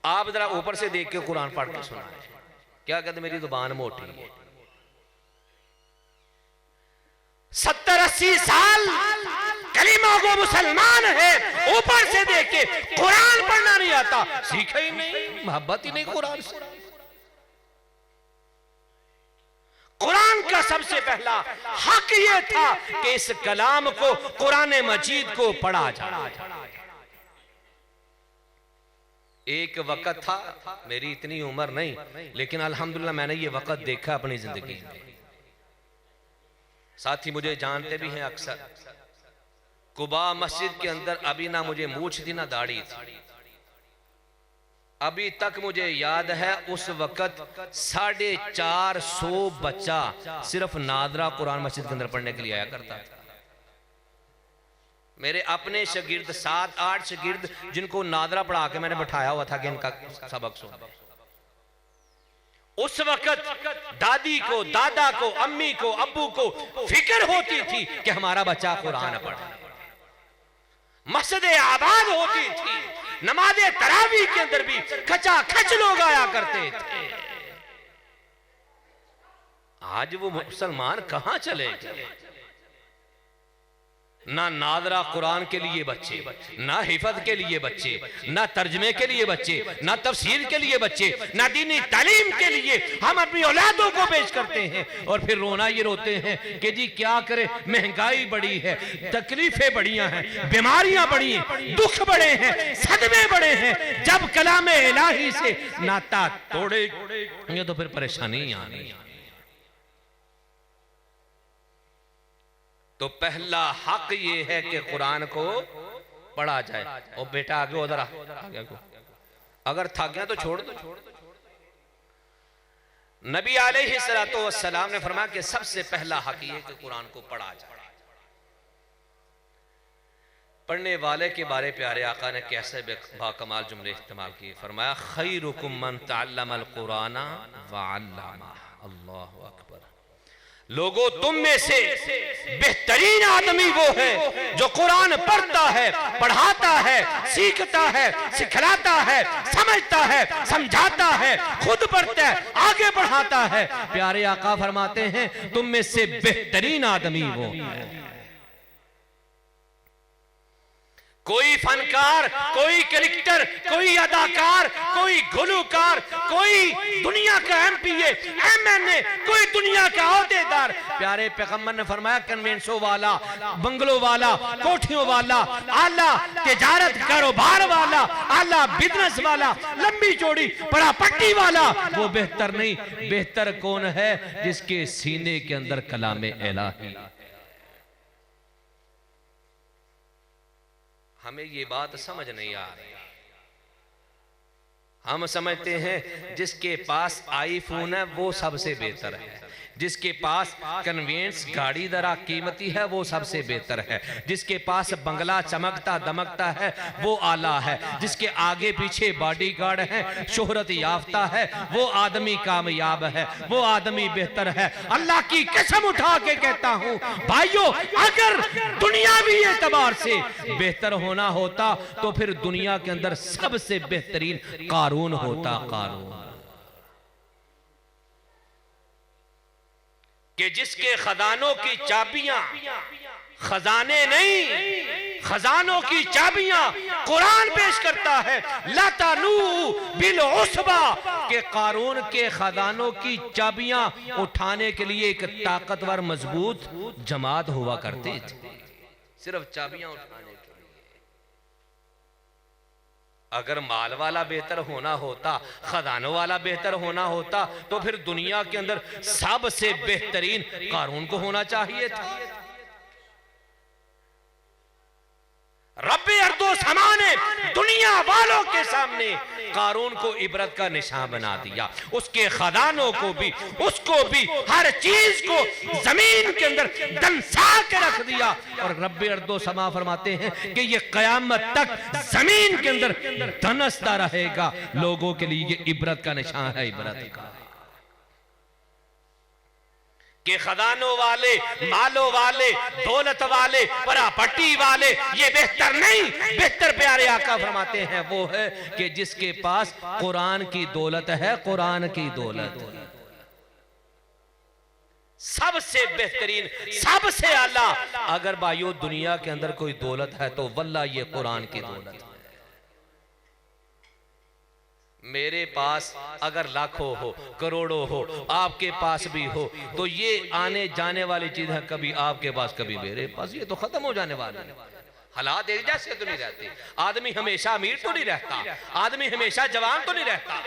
आप जरा ऊपर से देख के कुरान पढ़ के सुनाए, क्या कहते मेरी जुबान मोटी है। 70-80 साल कलीमा को मुसलमान है, ऊपर से देख के कुरान पढ़ना नहीं आता, सीखा ही नहीं, मोहब्बत ही नहीं कुरान से। कुरान का सबसे पहला हक ये था कि इस कलाम को, कुरान मजीद को पढ़ा जाए। एक वक्त था, मेरी इतनी उम्र नहीं, लेकिन अल्हम्दुलिल्लाह मैंने ये वक्त देखा अपनी जिंदगी में। साथी मुझे जानते भी हैं अक्सर। कुबा मस्जिद के अंदर अभी ना मुझे मूछ थी ना दाढ़ी थी। अभी तक मुझे याद है उस वक्त 450 बच्चा सिर्फ नादरा कुरान मस्जिद के अंदर पढ़ने के लिए आया करता था। मेरे अपने शागिर्द 7-8 शागिर्द जिनको नादरा पढ़ा के मैंने बैठाया हुआ था कि इनका सबक सुनो। उस वक्त दादी को, दादा को, अम्मी को, अब्बू को फिक्र होती थी कि हमारा बच्चा कुरान पढ़े। मस्जिद आबाद होती थी, नमाज़े तरावी के अंदर भी खचा खच लोग आया करते थे। आज वो मुसलमान कहां चले गए। ना नादरा कुरान के लिए बच्चे, ना हिफज के लिए बच्चे, ना तर्जमे के लिए बच्चे, ना तफसीर के लिए बच्चे, ना दीनी तालीम के लिए हम अपनी औलादों को पेश करते हैं। और फिर रोना ये रोते हैं कि जी क्या करे, महंगाई बढ़ी है, तकलीफें बढ़ियां हैं, बीमारियां बढ़ी हैं, दुख बड़े हैं, सदमे बड़े हैं। जब कलाम इलाही से नाता तोड़े ये तो फिर परेशानी आनी। तो पहला हक ये है कि कुरान को पढ़ा जाए। और बेटा आगे उधर आगे को, अगर थक गया तो छोड़ दो। नबी अलैहिस्सलातु वस्सलाम ने फरमाया कि सबसे पहला हक ये कि कुरान को पढ़ा जाए। पढ़ने वाले के बारे प्यारे आका ने कैसे बाकमाल जुमले इस्तेमाल किए। फरमाया खैरुकुम मन तअल्लमल कुराना व अल्लमा। अल्लाहु अकबर। लोगों तुम में से बेहतरीन आदमी वो है जो कुरान पढ़ता है, पढ़ाता है, सीखता है, सिखलाता है, समझता है, समझाता है, खुद पढ़ता है, आगे बढ़ाता है। प्यारे आका फरमाते हैं तुम में से बेहतरीन आदमी वो है। कोई फनकार, कोई क्रिकेटर, कोई अदाकार, कोई गुलूकार, कोई दुनिया का एमपीए, एमएनए, कोई दुनिया का ओहदेदार। प्यारे पैगंबर ने फरमाया कन्वेंसों वाला, बंगलों वाला, कोठियों वाला, आला तिजारत कारोबार वाला, आला बिजनेस वाला, लंबी चौड़ी बड़ा पट्टी वाला, वो बेहतर नहीं। बेहतर कौन है? जिसके सीने के अंदर कलाम इलाही। हमें ये बात समझ नहीं आ रही। हम समझते हैं जिसके पास आईफोन है वो सबसे बेहतर है, जिसके पास कन्वेंस गाड़ी दरा कीमती है वो सबसे बेहतर है, जिसके पास बंगला चमकता दमकता है वो आला है, जिसके आगे पीछे बॉडीगार्ड है, शोहरत याफ्ता है, वो आदमी कामयाब है, वो आदमी बेहतर है। अल्लाह की कसम उठा के कहता हूं भाइयों, अगर दुनियावी एतबार से बेहतर होना होता तो फिर दुनिया के अंदर सबसे बेहतरीन कारून होता। कारून कि जिसके खजानों की चाबियां खजाने नहीं, खजानों की चाबियां कुरान पेश करता है। लतानू बिल उसबा के कारून के खजानों की चाबियां उठाने के लिए एक ताकतवर मजबूत जमात हुआ करती थी, सिर्फ चाबियां उठाने के लिए। अगर माल वाला बेहतर होना होता, खजानों वाला बेहतर होना होता, तो फिर दुनिया के अंदर सबसे बेहतरीन कारून को होना चाहिए था। रब्बे अर्दो समा ने दुनिया वालों के सामने कारून को इबरत का निशान बना दिया, उसके खजानों को भी, उसको भी, हर चीज को जमीन के अंदर दंसा के रख दिया। और रब्बे अर्दो समा फरमाते हैं कि ये कयामत तक जमीन के अंदर धनसता रहेगा। लोगों के लिए ये इबरत का निशान है, इबरत का, कि खजानों वाले, मालों वाले, दौलत वाले, प्रॉपर्टी वाले ये बेहतर नहीं। बेहतर प्यारे आका फरमाते हैं वो है कि जिसके पास कुरान की दौलत है, कुरान की दौलत सबसे बेहतरीन, सबसे आला। अगर भाइयों दुनिया के अंदर कोई दौलत है तो वल्लाह ये कुरान की दौलत है। मेरे पास अगर लाखों हो, करोड़ों हो, आपके पास भी हो, तो ये आने जाने वाली चीज है, कभी आपके पास कभी मेरे पास, ये तो खत्म हो जाने वाला है। हालात एक जैसे तो नहीं रहते। आदमी हमेशा अमीर तो नहीं रहता, आदमी हमेशा जवान तो नहीं रहता।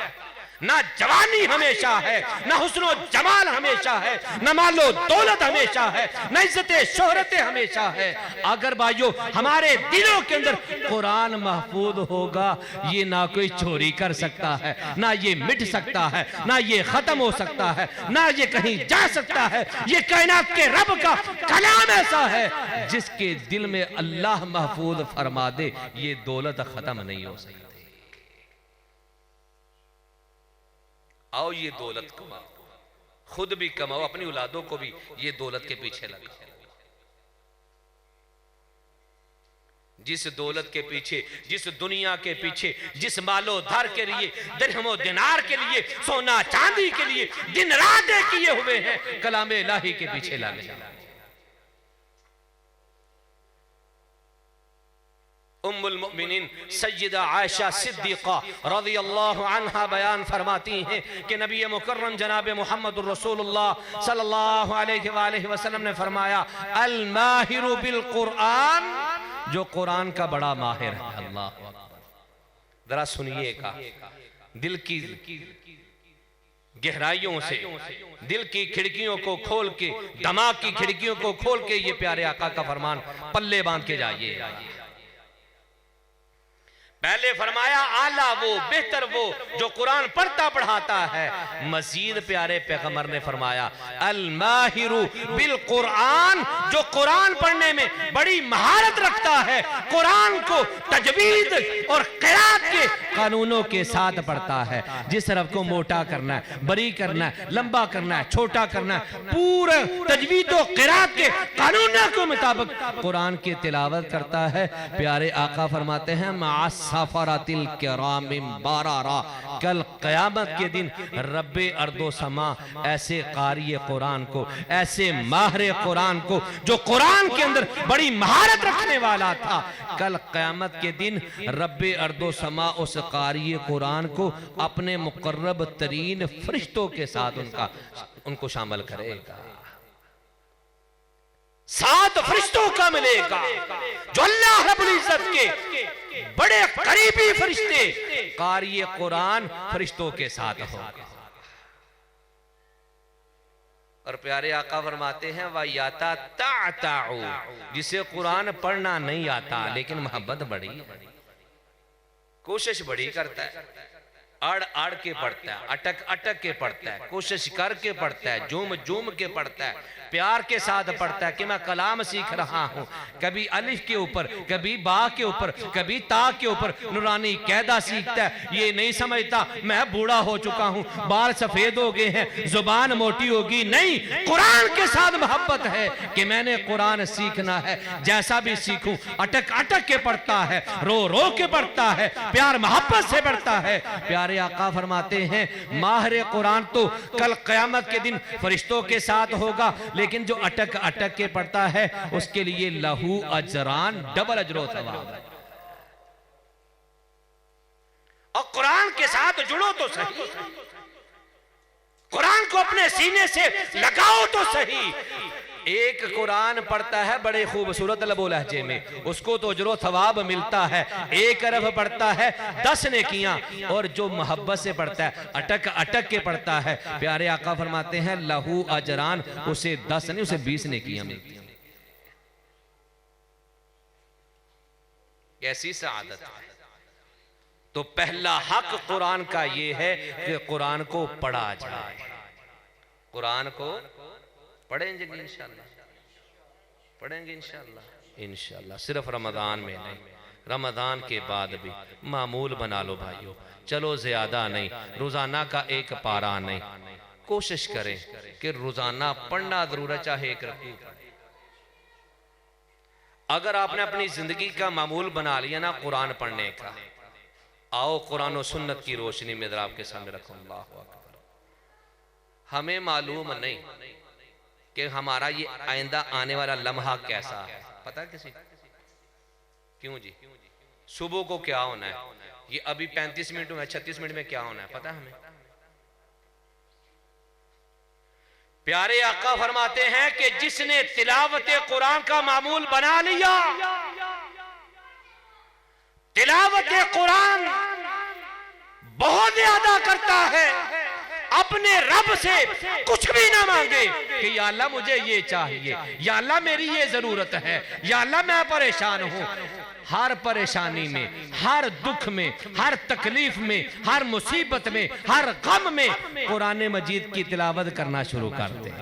ना जवानी हमेशा है, ना हुस्नो जमाल हमेशा है, ना मालो दौलत हमेशा है, ना इज्जतें शोहरतें हमेशा है। अगर भाइयों हमारे दिलों के अंदर कुरान महफूज होगा, ये ना कोई चोरी कर सकता है, ना ये मिट सकता है, ना ये खत्म हो सकता है, ना ये कहीं जा सकता है। ये कायनात के रब का कलाम ऐसा है जिसके दिल में अल्लाह महफूज फरमा दे, ये दौलत खत्म नहीं हो सकती। आओ ये दौलत कमाओ, खुद भी कमाओ, अपनी औलादों को भी ये दौलत के पीछे लगाओ। जिस दौलत के पीछे, जिस दुनिया के पीछे, जिस मालो धर के लिए, दिरहमो दिनार के लिए, सोना चांदी के लिए दिन रात किए हुए हैं, कलामे इलाही के पीछे लगे। उम्मुल मोमिनीन सय्यदा आयशा सिद्दीक़ा रज़ियल्लाहु अन्हा बयान फरमाती हैं कि नबी मुकर्रम जनाब मुहम्मदुर रसूलुल्लाह सल्लल्लाहु अलैहि वसल्लम ने फरमाया, अल माहिरु बिल कुरान, जो कुरान का बड़ा माहिर है। अल्लाह जरा सुनिएगा, दिल की गहराइयों से, दिल की खिड़कियों को खोल के, दिमाग की खिड़कियों को खोल के ये प्यारे आका का फरमान पल्ले बांध के जाइए। पहले फरमाया आला वो, बेहतर वो जो कुरान पढ़ता पढ़ाता है। मजीद प्यारे पैगंबर ने फरमाया अल माहिरु बिल कुरान, जो कुरान पढ़ने में बड़ी महारत रखता है, कुरान को तजवीद और क़िरात के कानूनों के साथ पढ़ता है। जिस हरफ को मोटा करना है, बरी करना है, लंबा करना है, छोटा करना है, पूरे तजवीद और क़िरात के कानूनों के मुताबिक कुरान की तिलावत करता है। प्यारे आका फरमाते हैं मास सफरातिल किरामिम बारारा, कल क़यामत के दिन रब्बे अर्दो समा ऐसे कारी कुरान को, ऐसे माहिर कुरान को, जो कुरान के अंदर बड़ी महारत रखने वाला था, कल क़यामत के दिन रब्बे अर्दो समा उस कारी कुरान को अपने मुकर्रब तरीन फरिश्तों के साथ उनको शामिल करेगा। 7 फरिश्तों का मिलेगा, जो अल्लाह रब्बुल इज्जत के बड़े करीबी फरिश्ते, कारी कुरान फरिश्तों के साथ होगा। और प्यारे आका फरमाते हैं वायाता ताताउ, जिसे कुरान पढ़ना नहीं आता लेकिन मोहब्बत बड़ी, कोशिश बड़ी करता है, अड़ अड़ के पढ़ता है, अटक अटक के पढ़ता है, कोशिश करके पढ़ता है, झूम झूम के पढ़ता है, प्यार के साथ पढ़ता है कि मैं कलाम सीख रहा हूं, कभी अलिफ के ऊपर, कभी बा के ऊपर, कभी ता के ऊपर नूरानी कायदा सीखता है। ये नहीं समझता मैं बूढ़ा हो चुका हूं, बाल सफेद हो गए हैं, जुबान मोटी होगी। नहीं, कुरान के साथ मोहब्बत है कि मैंने कुरान सीखना है। जैसा भी सीखूं, अटक अटक के पढ़ता है, रो रो के पढ़ता है, प्यार मोहब्बत से पढ़ता है। प्यारे आका फरमाते हैं माहिर कुरान तो कल क़यामत के दिन फरिश्तों के साथ होगा, लेकिन जो अटक अटक के पढ़ता है उसके लिए लहू अजरान, डबल अजरो सवाब। और कुरान के साथ जुड़ो तो सही, कुरान को अपने सीने से लगाओ तो सही। एक कुरान पढ़ता है बड़े खूबसूरत लबो लहजे में, उसको तो अजरो सवाब मिलता है। एक अरब पढ़ता है 10 नेकियां, और जो मोहब्बत से पढ़ता है, अटक अटक के पढ़ता है, प्यारे आका फरमाते हैं लहू अजरान, उसे 10 नहीं उसे 20 नेकियां मिलती हैं। कैसी सआदत है। तो पहला हक कुरान का ये है कि कुरान को पढ़ा जाए। कुरान को पढ़ेंगे इंशाअल्लाह, पढ़ेंगे इंशाअल्लाह। इंशाअल्लाह सिर्फ रमज़ान में नहीं, रमज़ान के बाद भी मामूल बना लो भाइयों। चलो ज़्यादा नहीं, रोज़ाना का एक पारा नहीं, कोशिश करें कि रोज़ाना पढ़ना ज़रूर है, चाहे एक रकू। अगर आपने अपनी ज़िंदगी का मामूल बना लिया ना कुरान पढ़ने का, आओ कुरान और सुन्नत की रोशनी में जरा आपके सामने रखो। अल्लाह अकबर। हमें मालूम नहीं कि हमारा ये आइंदा आने वाला लम्हा कैसा है, पता है किसी? क्यों जी? सुबह को क्या होना है, ये अभी 35 मिनट में 36 मिनट में क्या होना है, पता है हमें? प्यारे आका फरमाते हैं कि जिसने तिलावत कुरान का मामूल बना लिया, तिलावत कुरान बहुत ज्यादा करता है, अपने रब से कुछ भी ना मांगे कि या अल्लाह मुझे ये चाहिए, या अल्लाह मेरी ये जरूरत है, या अल्लाह मैं परेशान हूं। हर परेशानी में, हर दुख में, हर तकलीफ में, हर मुसीबत में, हर गम में कुरान मजीद की तिलावत करना शुरू कर दे।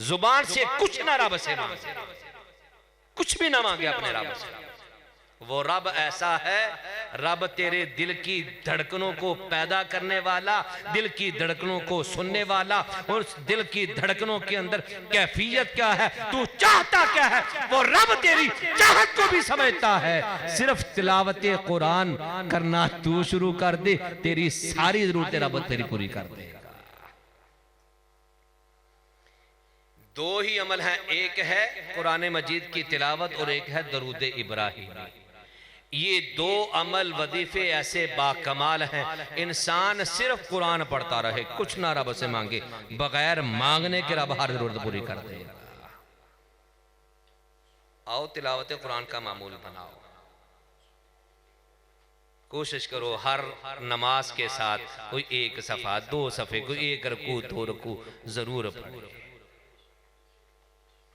जुबान से कुछ ना रब से मांगे, कुछ भी ना मांगे अपने रब से। वो रब ऐसा है, रब तेरे दिल की धड़कनों को पैदा करने वाला, दिल की धड़कनों को सुनने वाला, और उस दिल की धड़कनों के अंदर कैफियत क्या है, तू चाहता क्या है, वो रब तेरी चाहत को भी समझता है। सिर्फ तिलावत कुरान करना तू शुरू कर दे, तेरी सारी जरूरतें रब तेरी पूरी कर देगा। दो ही अमल हैं, एक है कुरान मजीद की तिलावत और एक है दरूद इब्राहिम। ये दो अमल वजीफे ऐसे बाकमाल हैं, इंसान सिर्फ कुरान पढ़ता रहे, कुछ ना रब से मांगे, बगैर मांगने के रब हर जरूरत पूरी कर देगा। आओ तिलावत कुरान का मामूल बनाओ, कोशिश करो हर नमाज के साथ कोई एक सफा, 2 सफ़े, कोई एक रकू 2 रकू जरूर पढ़े।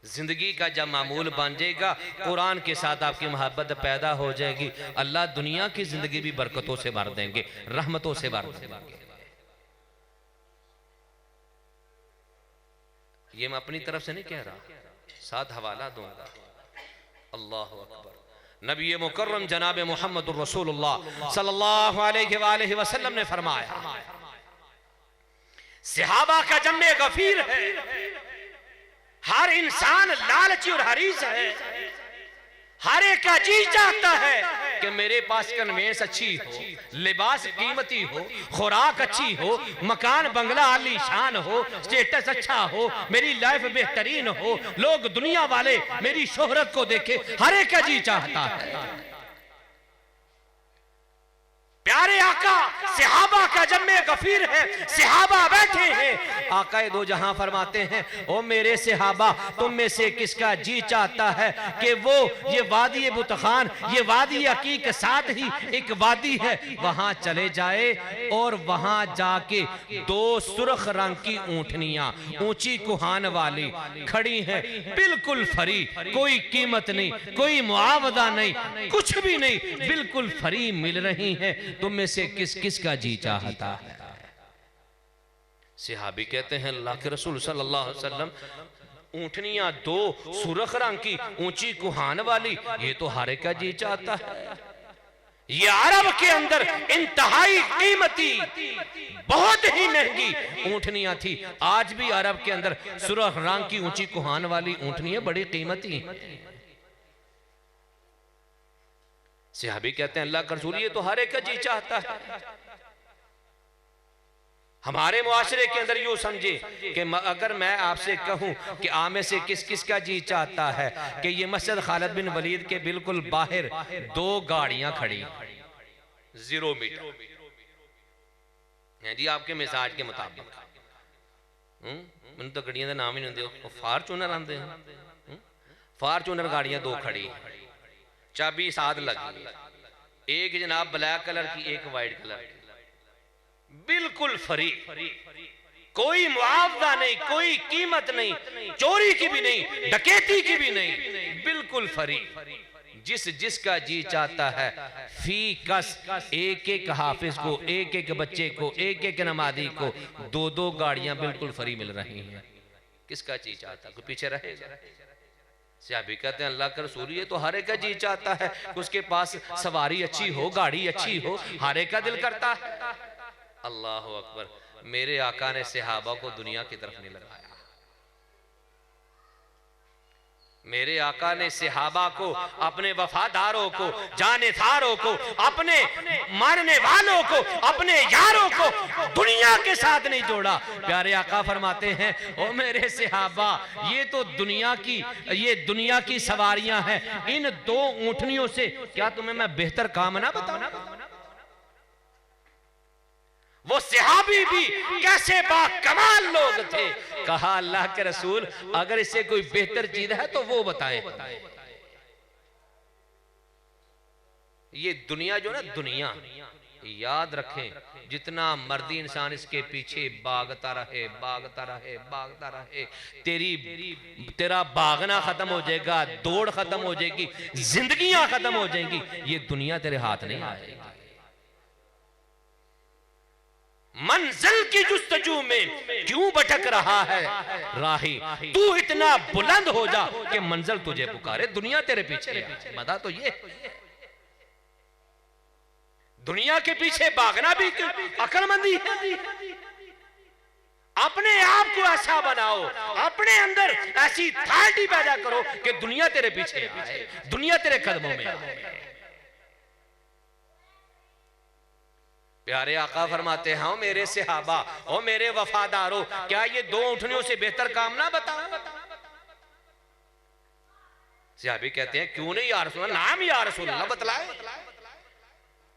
जिंदगी का जब मामूल बन जाएगा, कुरान के साथ आपकी मोहब्बत पैदा हो जाएगी, अल्लाह दुनिया की जिंदगी भी बरकतों से भर देंगे, रहमतों से भर देंगे। ये मैं अपनी तरफ से नहीं कह रहा, साथ हवाला दूंगा। अल्लाह अकबर। नबी मुकर्रम जनाब मोहम्मद रसूलुल्लाह सल्लल्लाहु अलैहि वसल्लम ने फरमाया, सहाबा का जम्मे गफीर है, हर इंसान लालची और हरीस है, हर एक का जी चाहता है कि मेरे पास कन्वेंस अच्छी हो, लिबास कीमती हो, खुराक अच्छी हो, मकान बंगला आलीशान हो, स्टेटस अच्छा हो, मेरी लाइफ बेहतरीन हो, लोग दुनिया वाले मेरी शोहरत को देखे, हर एक का जी चाहता है। प्यारे आका सहाबा का जम्मे गफीर है, सहाबा बैठे हैं, आका दो जहां फरमाते हैं, ओ मेरे सहाबा तुम में से किसका जी चाहता है कि वो ये वादी बुतखान, ये वादी अकीक के साथ ही एक वादी है, वहां चले जाए और वहां जाके 2 सुर्ख रंग की ऊंटनियां ऊंची कुहान वाली खड़ी हैं, बिल्कुल फ्री, कोई कीमत नहीं, कोई मुआवजा नहीं, कुछ भी नहीं, बिल्कुल फ्री मिल रही हैं। तुम में से किस किस का जी चाहता है? सहाबी कहते हैं अल्लाह के रसूल सल्लल्लाहु अलैहि वसल्लम ऊंटनियां दो सुर्ख रंग की ऊंची कुहान वाली, ये तो हर एक का जी चाहता है। ये अरब के अंदर इंतहाई कीमती बहुत ही महंगी ऊंटनियां थी। आज भी अरब के अंदर सुर्ख रंग की ऊंची कुहान वाली ऊंटनियां बड़ी कीमती। सहाबी कहते हैं अल्लाह का रसूल, ये तो हर एक का जी चाहता है। हमारे मुआशरे के अंदर यूं समझे कि अगर मैं आपसे कहूं कि आमे से किस किस का जी चाहता है कि ये मस्जिद खालिद बिन वलीद के बिल्कुल बाहर दो गाड़ियां खड़ी 0 मीटर हैं जी, आपके मिजाज के मुताबिक। मैंने तो गड्डियां का नाम ही नहीं दे, फार्चूनर आते हैं, फार्चूनर गाड़ियां दो खड़ी, चाबी साथ लगी, एक जनाब ब्लैक कलर की, एक वाइट कलर की, बिल्कुल फ्री, कोई मुआवजा नहीं, कोई कीमत नहीं, चोरी की भी नहीं, डकैती की भी नहीं, बिल्कुल फ्री। जिस जिसका जी चाहता है फी कस, एक एक हाफिज को, एक एक बच्चे को, एक एक नमाजी को 2-2 गाड़ियां बिल्कुल फ्री मिल रही हैं। किसका जी चाहता, कोई पीछे रहेगा? सहाबी कहते हैं अल्लाह का रसूल, ये तो हर एक का जी चाहता है कि उसके पास सवारी अच्छी हो, गाड़ी अच्छी हो, हर एक का दिल करता है। अल्लाह अकबर, मेरे आका ने सहाबा को दुनिया की तरफ नहीं लगाया। मेरे आका ने सहाबा को, अपने वफादारों को, जानेसारों को, अपने मारने वालों को, अपने यारों को दुनिया के साथ नहीं जोड़ा। प्यारे आका फरमाते हैं ओ मेरे सहाबा, ये तो दुनिया की सवारियां हैं, इन 2 ऊंटनियों से क्या तुम्हें मैं बेहतर काम ना बताऊं? वो सहाबी भी कैसे बाकमाल लोग थे। कहा अल्लाह के रसूल, अगर इससे कोई बेहतर चीज है तो वो बताएं। ये दुनिया जो ना, दुनिया याद रखें, जितना मर्दी इंसान इसके पीछे भागता रहे, भागता रहे, भागता रहे, तेरा भागना खत्म हो जाएगा, दौड़ खत्म हो जाएगी, जिंदगियां खत्म हो जाएंगी, ये दुनिया तेरे हाथ नहीं आएगी। मंजिल की जुस्तजू में क्यों भटक रहा है राही, तू इतना बुलंद हो जा कि मंजिल तुझे पुकारे, दुनिया तेरे पीछे है। मदा तो ये दुनिया के पीछे भागना भी अक्लमंदी है। अपने आप को ऐसा बनाओ, अपने अंदर ऐसी थाटी पैदा करो कि दुनिया तेरे पीछे आए, दुनिया तेरे कदमों में आए। प्यारे आका फरमाते हैं, मेरे सहाबा, ओ मेरे वफादारों, क्या ये 2 ऊंटनियों से बेहतर काम ना बताओ? सहाबी कहते हैं क्यों नहीं या रसूल अल्लाह, नाम या रसूल अल्लाह बतलाए।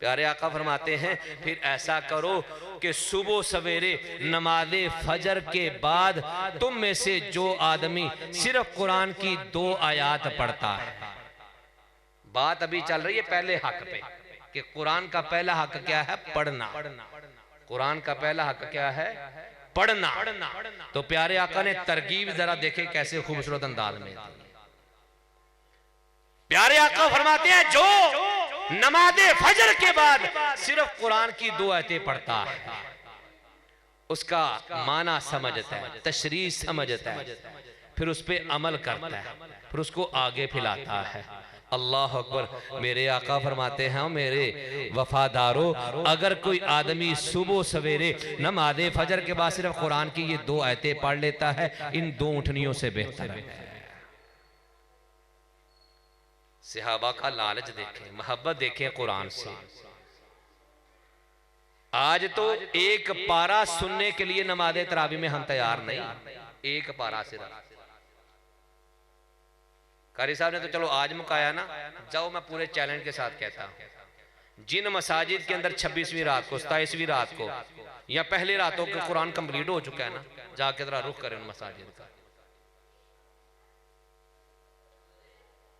प्यारे आका फरमाते हैं फिर ऐसा करो कि सुबह सवेरे नमाज़े फजर के बाद तुम में से जो आदमी सिर्फ कुरान की 2 आयात पढ़ता है, बात अभी चल रही है पहले हक पे कि कुरान का पहला हक क्या है? पढ़ना। कुरान का पहला हक क्या है? पढ़ना। तो प्यारे आका ने तरगीब जरा देखे कैसे खूबसूरत अंदाज में। प्यारे आका फरमाते हैं जो नमाज़े फजर के बाद सिर्फ कुरान की 2 आयतें पढ़ता है, उसका माना समझता है, तशरीह समझता है, फिर उस पर अमल करता है, फिर उसको आगे फैलाता है। अल्लाह अकबर। मेरे आका फरमाते हैं मेरे वफादारों, अगर कोई आदमी सुबह सवेरे नमाज़े फजर के बाद सिर्फ कुरान की ये 2 आयतें पढ़ लेता है, इन 2 ऊँटनियों से बेहतर है। सहाबा का लालच देखें, मोहब्बत देखें कुरान से। आज तो एक पारा सुनने के लिए नमाज़े तरावी में हम तैयार नहीं, एक पारा सिर्फ। कारी साहब ने तो चलो आज मुकाया ना, जाओ मैं पूरे चैलेंज के साथ कहता हूं, जिन मसाजिद के अंदर 26वीं रात को, 27वीं रात को या पहले रातों के कुरान कंप्लीट हो चुका है ना, जाके जरा रुख करें उन मसाजिद का।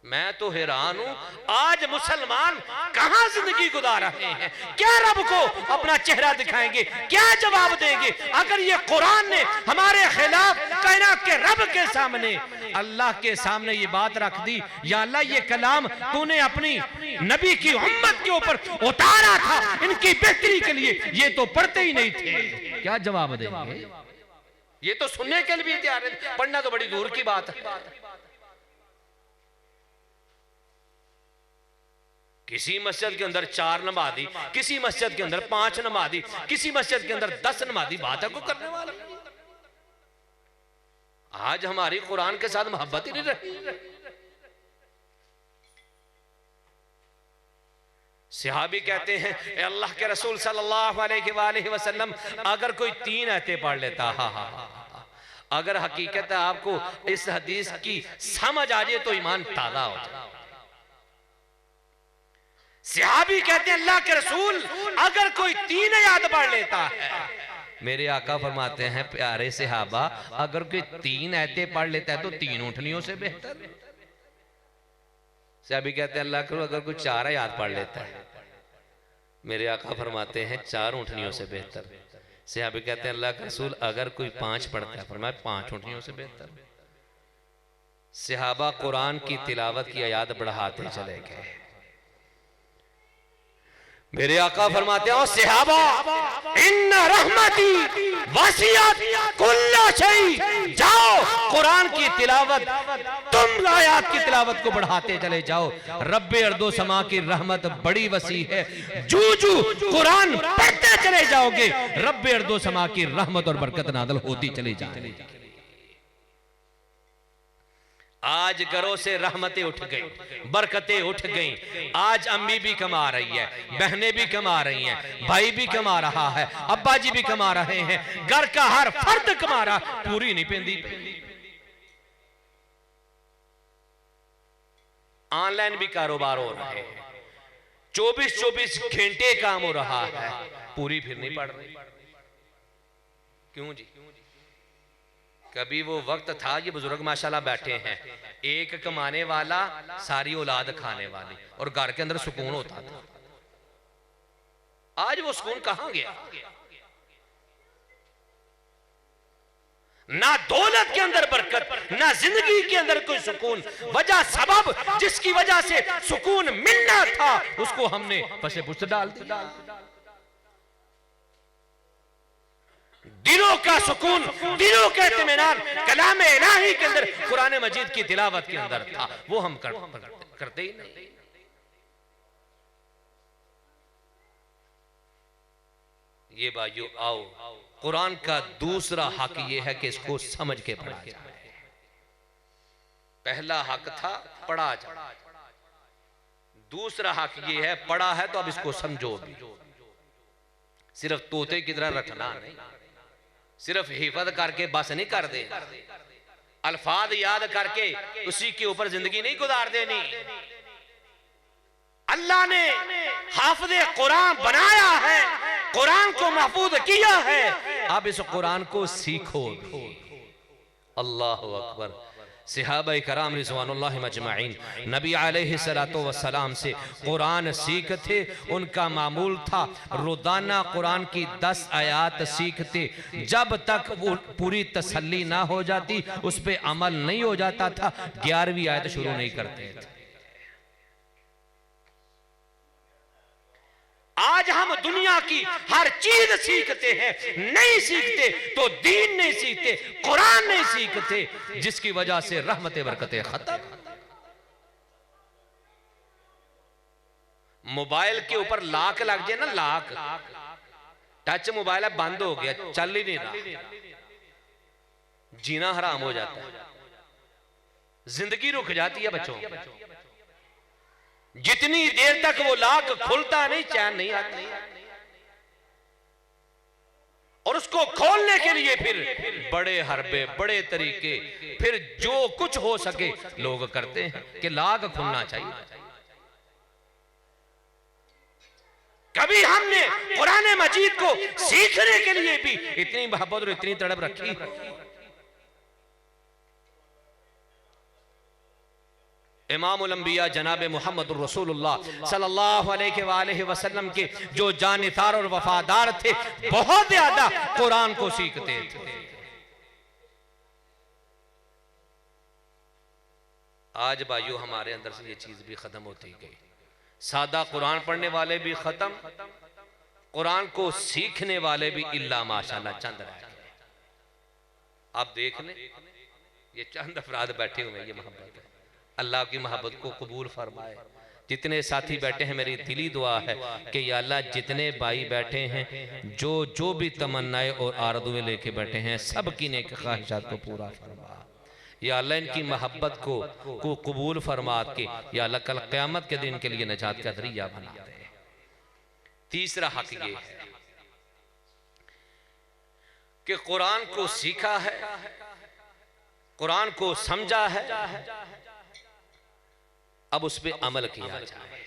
मैं तो हैरान हूं, आज मुसलमान कहां जिंदगी गुजार रहे हैं, क्या रब को अपना चेहरा दिखाएंगे, क्या जवाब देंगे अगर ये कुरान ने हमारे खिलाफ कायनात के रब के सामने, अल्लाह के सामने ये बात रख दी, या अल्लाह ये कलाम तूने अपनी नबी की उम्मत के ऊपर उतारा था इनकी बेहतरी के लिए, ये तो पढ़ते ही नहीं थे, क्या जवाब देंगे? ये तो सुनने के लिए भी तैयार है, पढ़ना तो बड़ी दूर की बात है। किसी मस्जिद के अंदर 4 नमाजी, किसी मस्जिद के अंदर 5 नमाजी, किसी मस्जिद के अंदर 10 नमाजी, बात है को करने वाला। आज हमारी कुरान के साथ मोहब्बत ही नहीं रही। सहाबी कहते हैं अल्लाह के रसूल सल्लल्लाहु अलैहि वसल्लम अगर कोई 3 आयतें पढ़ लेता, अगर हकीकत है आपको इस हदीस की समझ आ जाए तो ईमान ताजा हो जाए। सहाबी कहते हैं अल्लाह के रसूल अगर कोई 3 आयत पढ़ लेता है, मेरे आका फरमाते हैं प्यारे सहाबा अगर कोई 3 आयतें पढ़ लेता है तो 3 ऊँटनियों से बेहतर। सहाबी कहते हैं अल्लाह के रसूल अगर कोई 4 आयत पढ़ लेता है, मेरे आका फरमाते हैं 4 ऊँटनियों से बेहतर। सहाबी कहते हैं अल्लाह के रसूल अगर कोई 5 पढ़ता है, फरमाया 5 ऊँटनियों से बेहतर। सहाबा कुरान की तिलावत की आयत बढ़ाते चले गए। मेरे आका फरमाते हैं सहाबा इन्ना रहमती वसियत कुल्ला शै, जाओ कुरान की तिलावत, तुम आयत की तिलावत को बढ़ाते चले जाओ। रब्बे अर्दो समा की रहमत बड़ी वसी है, जू जू कुरान पढ़ते चले जाओगे रब्बे अर्दो समा की रहमत और बरकत नाज़िल होती चली जाएगी। आज घरों से रहमतें उठ गई, बरकतें उठ गई। आज अम्मी भी कमा रही है, बहनें भी कमा रही हैं, भाई भी कमा रहा है, अब्बा जी भी कमा रहे हैं, घर का हर फर्द कमा रहा, पूरी नहीं पेंदी। ऑनलाइन भी कारोबार हो रहा है, 24-24 घंटे काम हो रहा है, पूरी फिर नहीं पड़ रही। क्यों जी? कभी वो वक्त था, ये बुजुर्ग माशाल्लाह बैठे हैं, एक कमाने वाला सारी औलाद खाने वाली, और घर के अंदर सुकून होता था। आज वो सुकून कहां गया? ना दौलत के अंदर बरकत, ना जिंदगी के अंदर कोई सुकून। वजह सबब जिसकी वजह से सुकून मिलना था उसको हमने पसे पुस्त डाल दिया। दिलों का सुकून, दिलों का इत्मीनान कलाम इलाही के अंदर, कुरान मजीद की तिलावत के अंदर था, वो हम करते ही नहीं। ये भाइयों आओ, कुरान का दूसरा हक ये है कि इसको समझ के पढ़ा जाए। पहला हक था पढ़ा जाए, दूसरा हक ये है पढ़ा है तो अब इसको समझो भी। सिर्फ तोते की तरह रखना नहीं, सिर्फ हिफाजत करके बस नहीं कर दे, अल्फाज याद करके उसी के ऊपर जिंदगी नहीं गुजार देनी। अल्लाह ने हाफिज़े कुरान बनाया है, कुरान को महफूज किया है, अब इस कुरान को सीखो। अल्लाह अकबर। सहाबा कराम रिज़वानुल्लाहि मजमाइन नबी अलैहिस्सलातु वस्सलाम से कुरान सीखते, उनका मामूल था रोजाना कुरान की 10 आयत सीखते। जब तक वो पूरी तसल्ली ना हो जाती, उस पे अमल नहीं हो जाता था, 11वीं आयत शुरू नहीं करते थे। आज हम दुनिया की हर चीज सीखते हैं, नहीं सीखते तो दीन नहीं सीखते, कुरान नहीं सीखते, जिसकी वजह से रहमतें बरकतें खत्म। मोबाइल के ऊपर लाक लग जाए ना, लाक, टच मोबाइल है बंद हो गया, चल ही नहीं रहा, जीना हराम हो जाता है, जिंदगी रुक जाती है बच्चों। जितनी देर तक वो लाक खुलता नहीं, चैन नहीं आता, और उसको खोलने के लिए फिर बड़े हरबे, बड़े तरीके, फिर जो कुछ हो सके लोग करते हैं कि लाक खुलना चाहिए। कभी हमने कुरान मजीद को सीखने के लिए भी इतनी मोहब्बत और इतनी तड़प रखी? इमामुल अंबिया जनाब मोहम्मद रसूलुल्लाह सल्लल्लाहु अलैहि वसल्लम के जो जानिसार और वफादार थे, बहुत ज्यादा कुरान को सीखते थे। आज भाइयों हमारे अंदर से ये चीज भी खत्म होती गई। सादा कुरान पढ़ने वाले भी खत्म, कुरान को सीखने वाले भी इल्ला माशाल्लाह चंद रह गए। आप देख लें, ये चंद अफराद बैठे हुए हैं, ये मोहब्बत है। अल्लाह की मोहब्बत को कबूल फरमाए। जितने साथी बैठे हैं, मेरी दिली दुआ है कि या अल्लाह जितने भाई बैठे हैं, जो भी तमन्नाएं और आरज़ुएं लेके बैठे हैं, सब की नेक ख्वाहिशात को पूरा फरमा। या अल्लाह इनकी मोहब्बत को कबूल फरमा के या अल्लाह कल क़यामत के दिन के लिए नजात का ज़रिया बना दे। तीसरा हक ये है कि कुरान को सीखा है, कुरान को समझा है, अब उस पर अमल किया जाए।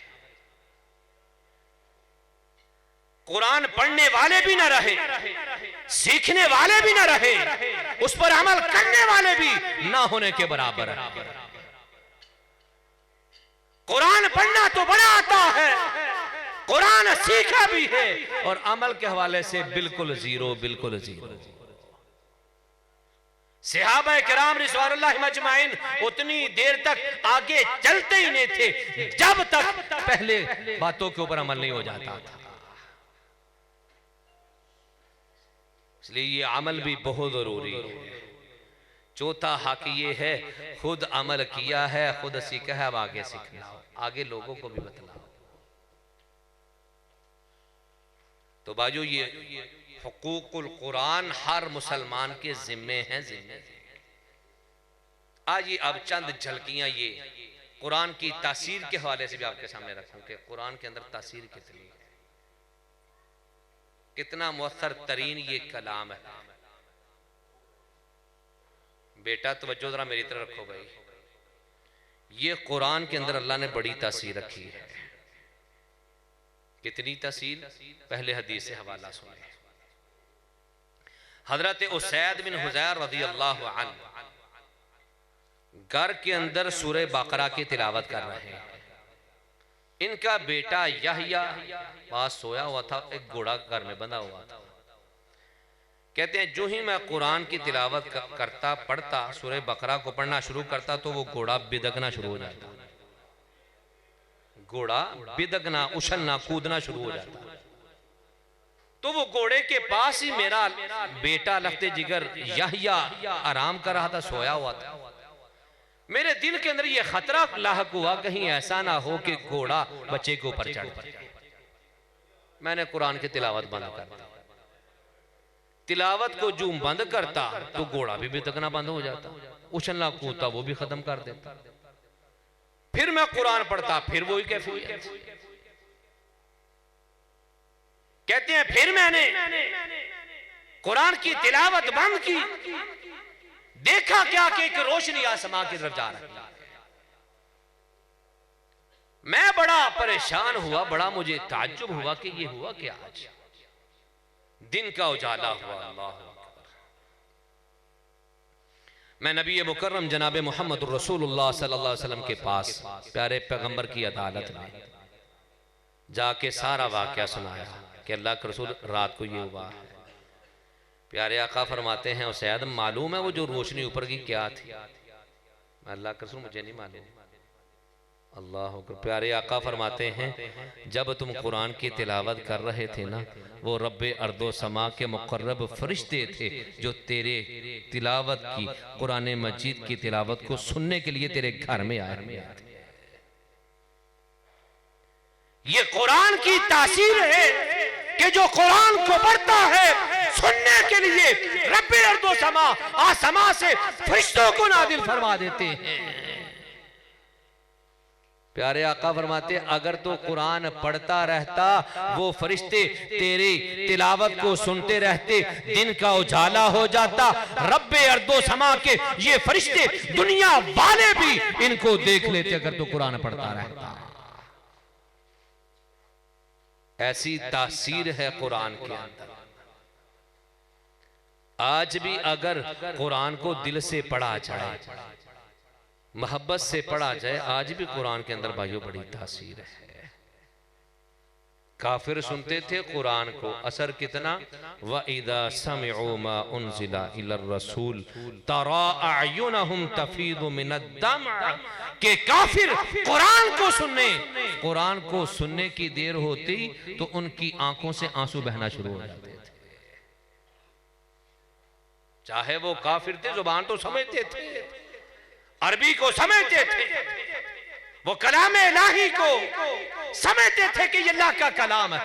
कुरान पढ़ने वाले भी ना रहे, सीखने वाले भी ना रहे, उस पर अमल करने वाले भी ना होने के बराबर है। कुरान पढ़ना तो बड़ा आता है, कुरान सीखा भी है और अमल के हवाले से बिल्कुल जीरो, बिल्कुल जीरो। सहाबा किराम रिज़वानुल्लाह मजमाइन उतनी देर तक आगे चलते ही नहीं थे जब तक पहले बातों के ऊपर अमल नहीं हो जाता था। इसलिए ये अमल भी बहुत जरूरी है। चौथा हक ये है, खुद अमल किया है, खुद सीखा है, अब आगे सीखना, आगे लोगों को भी बतलाओ। तो बाजू ये हुकूकुल कुरान हर मुसलमान के जिम्मे हैं, जिम्मे। आज ये अब चंद झलकियां ये कुरान की तासीर के हवाले से भी आपके सामने रखूं कि कुरान के अंदर तासीर कितनी है, कितना मुअस्सर तरीन ये कलाम है। बेटा तवज्जो जरा मेरी तरफ रखो भाई, ये कुरान के अंदर अल्लाह ने बड़ी तासीर रखी है। कितनी तासीर, पहले हदीस से हवाला सुने। हजरत उसैद बिन हुज़ैर रज़ियल्लाहु अन्हु घर के अंदर सूरह बकरा की तिलावत कर रहे हैं। इनका बेटा यहया पास सोया हुआ था, एक घोड़ा घर में बंधा हुआ था। कहते हैं जो ही मैं कुरान की तिलावत करता, पढ़ता, सूरह बकरा को पढ़ना शुरू करता तो वो घोड़ा बिदकना शुरू हो जाता, घोड़ा बिदकना, उछलना, कूदना शुरू हो जाता। तो वो घोड़े के पास ही मेरा बेटा लफ्ते जिगर यहया आराम कर रहा था, सोया हुआ था। मेरे दिल के अंदर ये खतरा लाहक हुआ कहीं ऐसा ना हो कि घोड़ा बच्चे के ऊपर चढ़ जाए। मैंने कुरान की तिलावत बंद कर दी। तिलावत को जो बंद करता तो घोड़ा भी बिदकना बंद हो जाता, उछलना कूदता वो भी खत्म कर देता। फिर मैं कुरान पढ़ता, फिर वही कैफियत। कहते हैं फिर मैंने कुरान की तिलावत बंद की, देखा क्या कि एक रोशनी आसमां की तरफ जा रही है। मैं बड़ा परेशान हुआ, बड़ा मुझे ताज्जुब हुआ कि ये हुआ क्या। आज दिन का उजाला हुआ। अल्लाह अकबर। मैं नबी मुकर्रम जनाब मोहम्मद रसूलुल्लाह सल्लल्लाहु अलैहि वसल्लम के पास प्यारे पैगंबर की अदालत में जाके सारा वाकया सुनाया कि अल्लाह के रसूल रात को ये हुआ। प्यारे आका फरमाते हैं उसैद मालूम है वो जो रोशनी ऊपर की क्या थी? अल्लाह के रसूल मुझे नहीं मालूम। अल्लाह को प्यारे आका फरमाते हैं जब तुम कुरान की तिलावत कर रहे थे ना, वो रब्बे अर्दो समा के मुकर्रब फरिश्ते थे जो तेरे तिलावत की, कुरान मजीद की तिलावत को सुनने के लिए तेरे घर में आए थे। ये कुरान की तासीर है कि जो कुरान को पढ़ता है सुनने के लिए रब्बे अर्दो समा, आसमां से फरिश्तों को नादिल फरमा देते हैं। प्यारे आका फरमाते अगर तो कुरान पढ़ता रहता, वो फरिश्ते तेरी तिलावत को सुनते रहते, दिन का उजाला हो जाता, रब्बे अर्दो समा के ये फरिश्ते दुनिया वाले भी इनको देख लेते अगर तो कुरान पढ़ता रहता। ऐसी तासीर है कुरान के अंदर। आज भी अगर कुरान को दिल से पढ़ा जाए, मोहब्बत से पढ़ा जाए, आज भी कुरान के अंदर भाइयों बड़ी तासीर है। काफिर सुनते थे कुरान को, असर कितना, व इदा समिउ मा उनजिला इलर रसूल तरा अयुनहुम तफीदु मिनद्दम, के काफिर कुरान को सुनने की देर होती तो उनकी आंखों से आंसू बहना शुरू हो जाते थे। चाहे वो काफिर थे, जुबान तो समझते थे, अरबी को समझते थे, वो कलाम इलाही को समझते थे कि ये अल्लाह का कलाम है।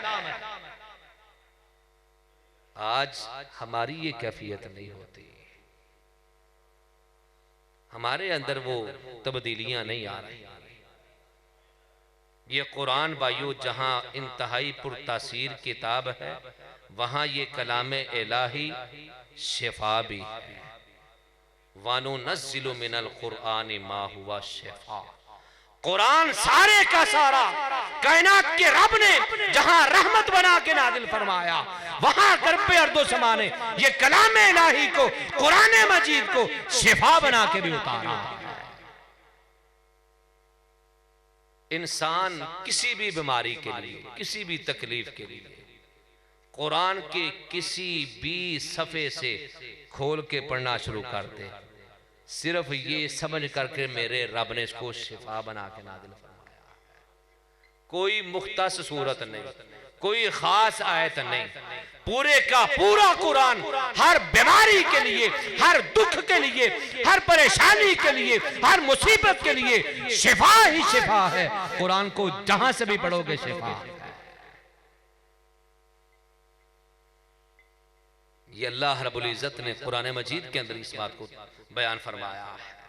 आज हमारी ये कैफियत नहीं होती, हमारे अंदर वो तब्दीलियां नहीं आ रही। ये कुरान भाइयों जहां इंतहाई पुरतासीर किताब है, वहां ये कलाम इलाही शिफा भी है। वानो नज़्ज़िलु मिनल कुरान मा हुवा शिफा। कुरान सारे का सारा कायनात के रब ने जहां रहमत बना के नाजिल फरमाया, वहां गर्बे अर्दो समा ने ये कलाम इलाही को, कुरान मजीद को शिफा बना के भी उतारा। इंसान किसी भी बीमारी के लिए, किसी भी तकलीफ के लिए कुरान के किसी भी सफ़े से खोल के पढ़ना शुरू कर दे, सिर्फ ये समझ करके मेरे रब ने इसको शिफा बना के नाज़िल फरमाया। कोई मुख्तस सूरत नहीं, कोई खास आयत नहीं, पूरे का पूरा कुरान हर बीमारी के लिए, हर दुख के लिए, हर परेशानी के लिए, हर मुसीबत के लिए शिफा ही शिफा है। कुरान को जहां से भी पढ़ोगे शिफा। ये अल्लाह रब्बुल इज्जत ने कुरान मजीद के अंदर इस बात को बयान फरमाया है।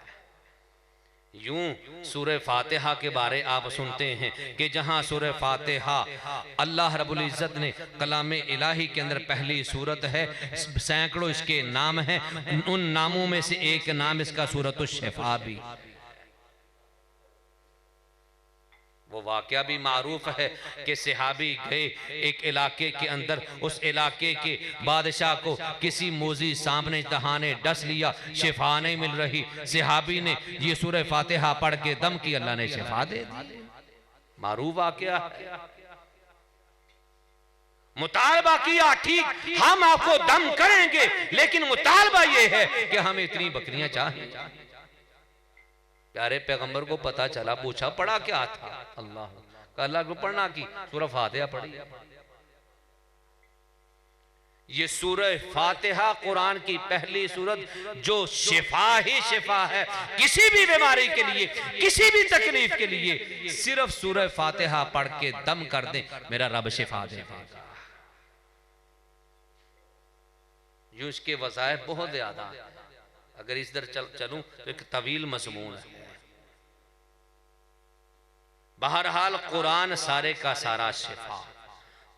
यूं सूरह फातिहा के बारे आप सुनते हैं कि जहां सूरह फातिहा अल्लाह रब्बुल इज्जत ने कलाम इलाही के अंदर पहली सूरत है, सैकड़ों इसके नाम हैं, उन नामों में से एक नाम इसका सूरतुश शिफा भी। वो वाक़या भी मारूफ है कि सहाबी गए एक इलाके के अंदर, उस इलाके के बादशाह को किसी मोजी सांप ने दहाने डस लिया, शिफा नहीं मिल रही। सहाबी ने ये सूरह फातिहा पढ़ के दम की, अल्लाह ने शिफा दे दी। मारूफ वाक़या है। मुतालबा किया, ठीक हम आपको दम करेंगे, लेकिन मुतालबा ये है कि हमें इतनी बकरियां चाहिए। प्यारे पैगंबर को पता चला, पूछा पढ़ा क्या था? अल्लाह को पढ़ना की सूरह फातिहा पढ़ी। ये सूरह फातिहा कुरान की पहली सूरत जो शिफा ही शिफा है किसी भी बीमारी के लिए, किसी भी तकलीफ के लिए। सिर्फ सूरह फातिहा पढ़ के दम कर दे, मेरा रब शिफा दे देगा। यूं इसके वज़ाइफ बहुत ज्यादा, अगर इस दर चलूं तो एक तवील मज़मून है। बहरहाल कुरान सारे का सारा शिफा,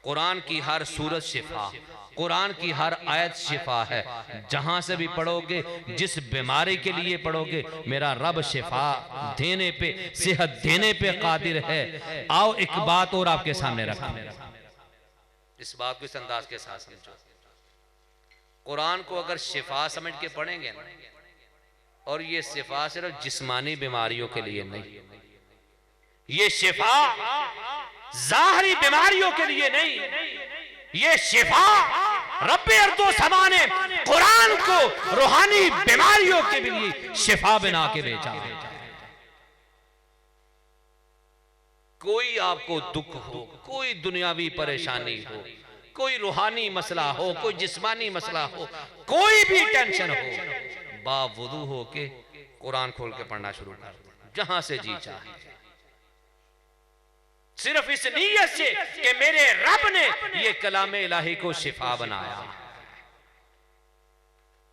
कुरान की हर सूरत शिफा, कुरान की हर आयत शिफा है। जहां से भी पढ़ोगे, जिस बीमारी के लिए पढ़ोगे, मेरा रब शिफा देने पे, सेहत देने पे कादिर है। आओ एक बात और आपके सामने रखा, इस बात को इस अंदाज के साथ समझो। कुरान को अगर शिफा समझ के पढ़ेंगे ना, और ये शिफा सिर्फ जिस्मानी बीमारियों के लिए नहीं, ये शिफा ज़ाहरी बीमारियों के लिए नहीं, ये शिफा रब्बे अर्दो समा ने कुरान को रूहानी बीमारियों के लिए शिफा बना के भेजा। कोई आपको दुख हो, कोई दुनियावी परेशानी हो, कोई रूहानी मसला हो, कोई जिस्मानी मसला हो, कोई भी टेंशन हो, बावुदू हो के कुरान खोल के पढ़ना शुरू कर दो, जहां से जी चाहे। सिर्फ इस नीयत से कि मेरे रब ने ये कलाम इलाही को शिफा बनाया।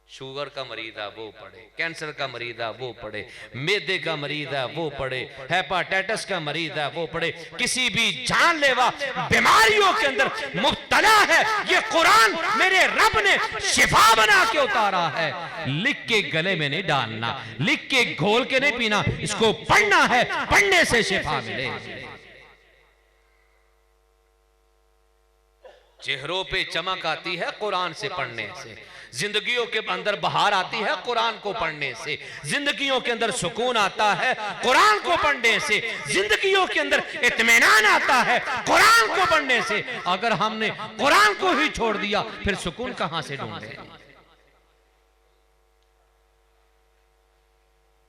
शुगर का मरीज है वो पढ़े, कैंसर का मरीज है वो पढ़े, मैदे का मरीज है वो पढ़े, हेपाटाइटिस का मरीज है वो पढ़े, किसी भी जानलेवा बीमारियों के अंदर मुब्तला है, ये कुरान मेरे रब ने शिफा बना के उतारा है। लिख के गले में नहीं डालना, लिख के घोल के नहीं पीना, इसको पढ़ना है, पढ़ने से शिफा मिले। चेहरों पे चमक आती है कुरान से पढ़ने से, जिंदगियों के अंदर बहार आती है कुरान को पढ़ने से, जिंदगियों के अंदर सुकून आता है कुरान को पढ़ने से, जिंदगियों के अंदर इत्मीनान आता है कुरान को पढ़ने से। अगर हमने कुरान को ही छोड़ दिया, फिर सुकून कहां से ढूंढे?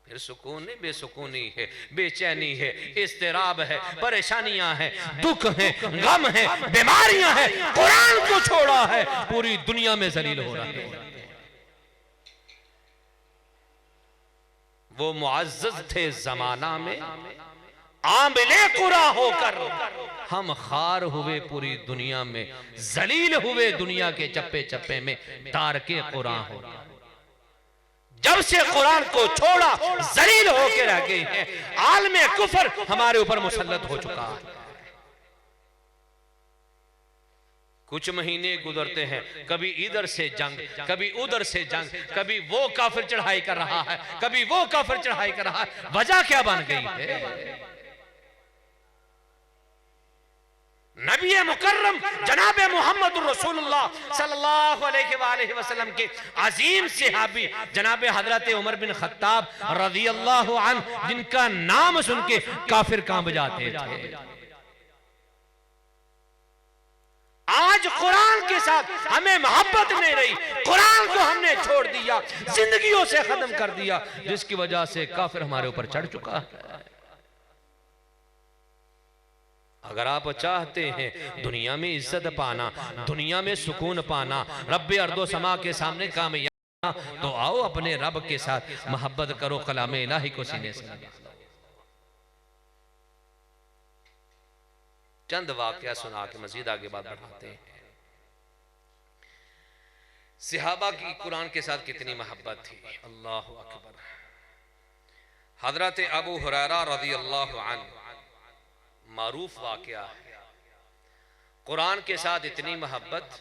फिर सुकून नहीं, बेसुकूनी है, बेचैनी है, इस्तिराब है, परेशानियां हैं, दुख है, गम है, बीमारियां हैं। कुरान को छोड़ा है, पूरी दुनिया में जलील हो रहा है। वो मुअज़्ज़ज़ थे जमाना में, आमिले कुरा होकर हम खार हुए पूरी दुनिया में, जलील हुए दुनिया के चप्पे चप्पे में, तारके कुरान हो। जब से कुरान को छोड़ा जलील होकर रह गए हैं, आलमे कुफर हमारे ऊपर मुसल्लत हो चुका है। कुछ महीने गुजरते हैं, कभी इधर से जंग, कभी उधर से जंग, कभी वो काफिर चढ़ाई कर रहा है, कभी वो काफिर चढ़ाई कर रहा है। वजह क्या बन गई है? नबी मुकर्रम जनाब मोहम्मद रसूलुल्लाह सल्लल्लाहु अलैहि वसल्लम के अजीम सहाबी जनाब हजरत उमर बिन खत्ताब रज़ियल्लाहु अन्हु, जिनका नाम सुन के काफिर कांप जाते थे, आज कुरान के साथ हमें मोहब्बत नहीं रही, कुरान को हमने छोड़ दिया, जिंदगियों से खत्म कर दिया, जिसकी वजह से काफिर हमारे ऊपर चढ़ चुका है। अगर आप चाहते हैं दुनिया में इज्जत पाना, दुनिया में सुकून पाना, रब्बे अर्दो समा के सामने कामयाब, तो आओ अपने रब के साथ मोहब्बत करो, कलाम इलाही को सीने से। चंद वाकया सुना के मजीद आगे बात बढ़ाते हैं। सहाबा की कुरान के साथ कितनी मोहब्बत थी, अल्लाहु अकबर। हजरत अबू हुरैरा रज़ियल्लाहु अन्हु, मारूफ वाकया है, कुरान के साथ इतनी मोहब्बत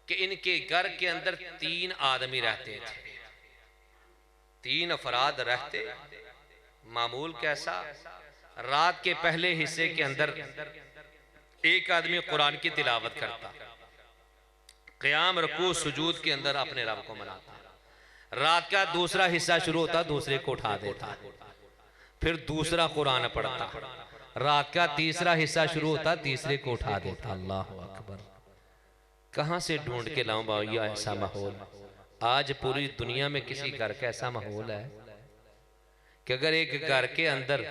कि इनके घर के अंदर 3 आदमी रहते थे, 3 अफराद रहते। मामूल कैसा, रात के पहले हिस्से के अंदर एक आदमी कुरान की तिलावत करता, क़याम रुकू सुजूद के अंदर अपने रब को मनाता। रात का दूसरा हिस्सा शुरू होता, दूसरे को उठा देता, फिर दूसरा कुरान पढ़ता। रात का तीसरा हिस्सा शुरू होता, तीसरे को उठा देता। अल्लाह अकबर। कहां से ढूंढ के लाऊं भैया ऐसा माहौल? आज पूरी दुनिया में किसी घर का ऐसा माहौल है कि अगर एक घर के अंदर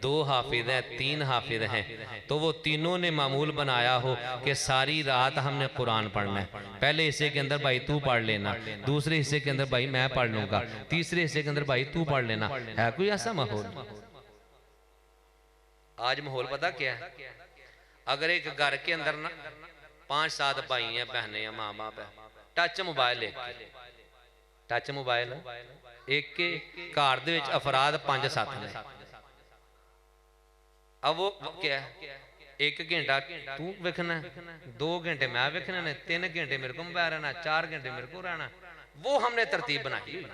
2 हाफिज हैं, 3 हाफिज हैं, तो वो तीनों ने मामूल बनाया हो कि सारी रात हमने कुरान पढ़ना है। पहले हिस्से के अंदर भाई तू पढ़ लेना, दूसरे हिस्से के अंदर भाई मैं पढ़ लूंगा, तीसरे हिस्से के अंदर भाई तू पढ़ लेना। है कोई ऐसा माहौल? आज माहौल पता क्या है? अगर एक घर के अंदर ना 5-7 भाई हैं, बहनें हैं, माँ बाप है, टच मोबाइल टच मोबाइल एक के घर दे विच अफराद 5-7 ने। अब वो क्या है, 1 घंटा तू वेखना, 2 घंटे मैं वेखना ने, 3 घंटे मेरे को मोबाइल रहना, 4 घंटे मेरे को रहना। वो हमने तरतीब बनाई।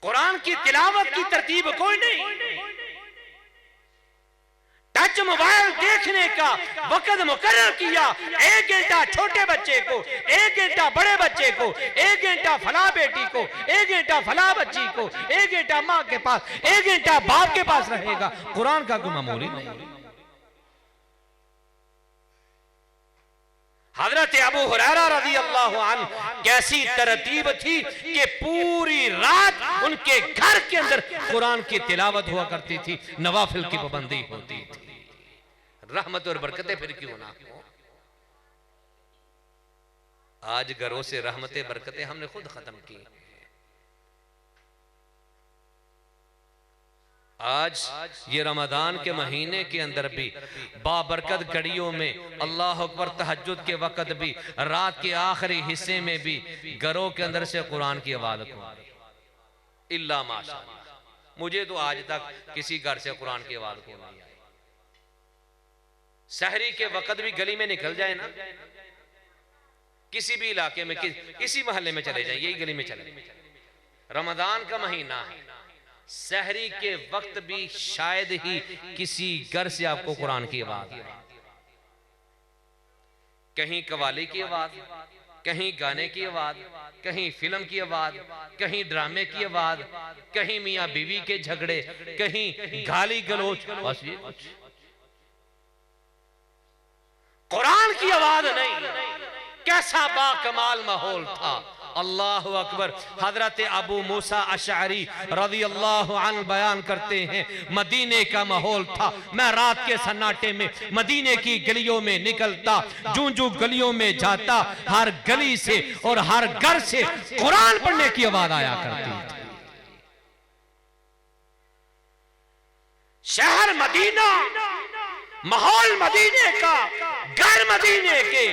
कुरान की तिलावत की तरतीब कोई नहीं। टच मोबाइल देखने का वक्त मुकर्रर किया, 1 घंटा छोटे बच्चे को, 1 घंटा बड़े बच्चे को, 1 घंटा फला बेटी को, 1 घंटा फला बच्ची को, 1 घंटा माँ के पास, 1 घंटा बाप के पास रहेगा। कुरान का कोई मामूली नहीं। हजरत अबू हुरैरा रज़ियल्लाहु अन्हु कैसी तरतीब थी कि पूरी रात उनके घर के अंदर कुरान की तिलावत हुआ करती थी, नवाफिल की पाबंदी होती थी। रहमत और बरकतें फिर क्यों ना हो? आज घरों से रहमतें बरकतें हमने खुद खत्म की। आज ये रमजान के महीने के अंदर भी बाबरकत घड़ियों में, अल्लाह अकबर, तहज्जुद के वक़्त भी, रात के आखिरी हिस्से में भी घरों के अंदर से कुरान की आवाज़ को, इल्ला माशाअल्लाह, मुझे तो आज तक किसी घर से कुरान की आवाज़ को नहीं आई। सहरी के वक़्त भी गली में निकल जाए ना, किसी भी इलाके में, किसी मोहल्ले में चले जाए, यही गली में चले, रमजान का महीना है, सहरी के वक्त भी शायद ही किसी घर से आपको कुरान की आवाज, कहीं कवाली की आवाज, कहीं गाने की आवाज, कहीं फिल्म की आवाज, कहीं ड्रामे की आवाज, कहीं मियां बीवी के झगड़े, कहीं गाली गलोच, बस ये कुछ। कुरान की आवाज नहीं। कैसा बाकमाल माहौल था, अल्लाहु अकबर। हजरत अबू मूसा अशअरी रज़ियल्लाहु अन्हु बयान करते हैं, मदीने का माहौल था। मैं रात के सन्नाटे में मदीने की गलियों में निकलता, जूं जूं गलियों में जाता, हर गली से और हर घर से कुरान पढ़ने की आवाज आया करती थी। शहर मदीना, माहौल मदीने का, घर मदीने के,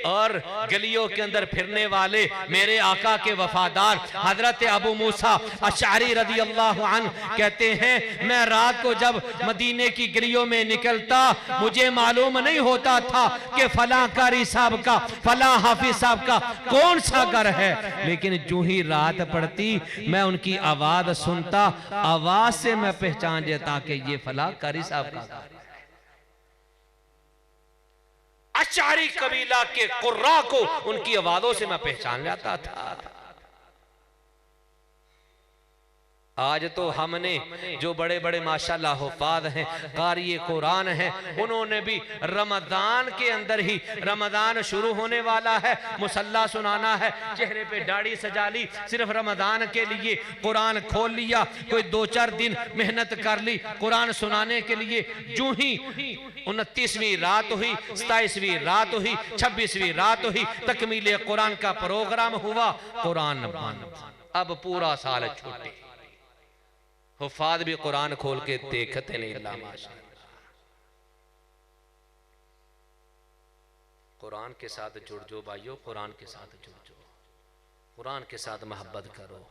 और गलियों के अंदर फिरने वाले मेरे आका के वफादार हजरत अबू मूसा अशअरी रज़ियल्लाहु अन्हु कहते हैं, मैं रात को जब मदीने की गलियों में निकलता, मुझे मालूम नहीं होता था कि फला कारी साहब का, फला हाफिज साहब का कौन सा घर है, लेकिन जो ही रात पड़ती मैं उनकी आवाज सुनता, आवाज से मैं पहचान जाता कि ये फला कारी साहब का घर। अशअरी कबीला के कुर्रा को उनकी आवाजों से मैं पहचान जाता था। आज तो हमने जो बड़े बड़े माशाल्लाह हुफ़ाज़ हैं, क़ारी कुरान हैं, उन्होंने भी रमज़ान के अंदर ही, रमज़ान शुरू होने वाला है, मुसल्ला सुनाना है, चेहरे पे दाढ़ी सजा ली, सिर्फ रमज़ान के लिए कुरान खोल लिया, कोई 2-4 दिन मेहनत कर ली कुरान सुनाने के लिए। जूं ही 29वीं रात हुई, 27वीं रात हुई, 26वीं रात हुई, तकमीले कुरान का प्रोग्राम हुआ, कुरान बंद। अब पूरा साल छूटे, हुफ़ाज़ भी कुरान खोल के देखते नहीं। अल्लाह माशाअल्लाह। कुरान के साथ जुड़ जो भाइयों, कुरान के साथ जुड़ जो, कुरान के साथ मोहब्बत करो।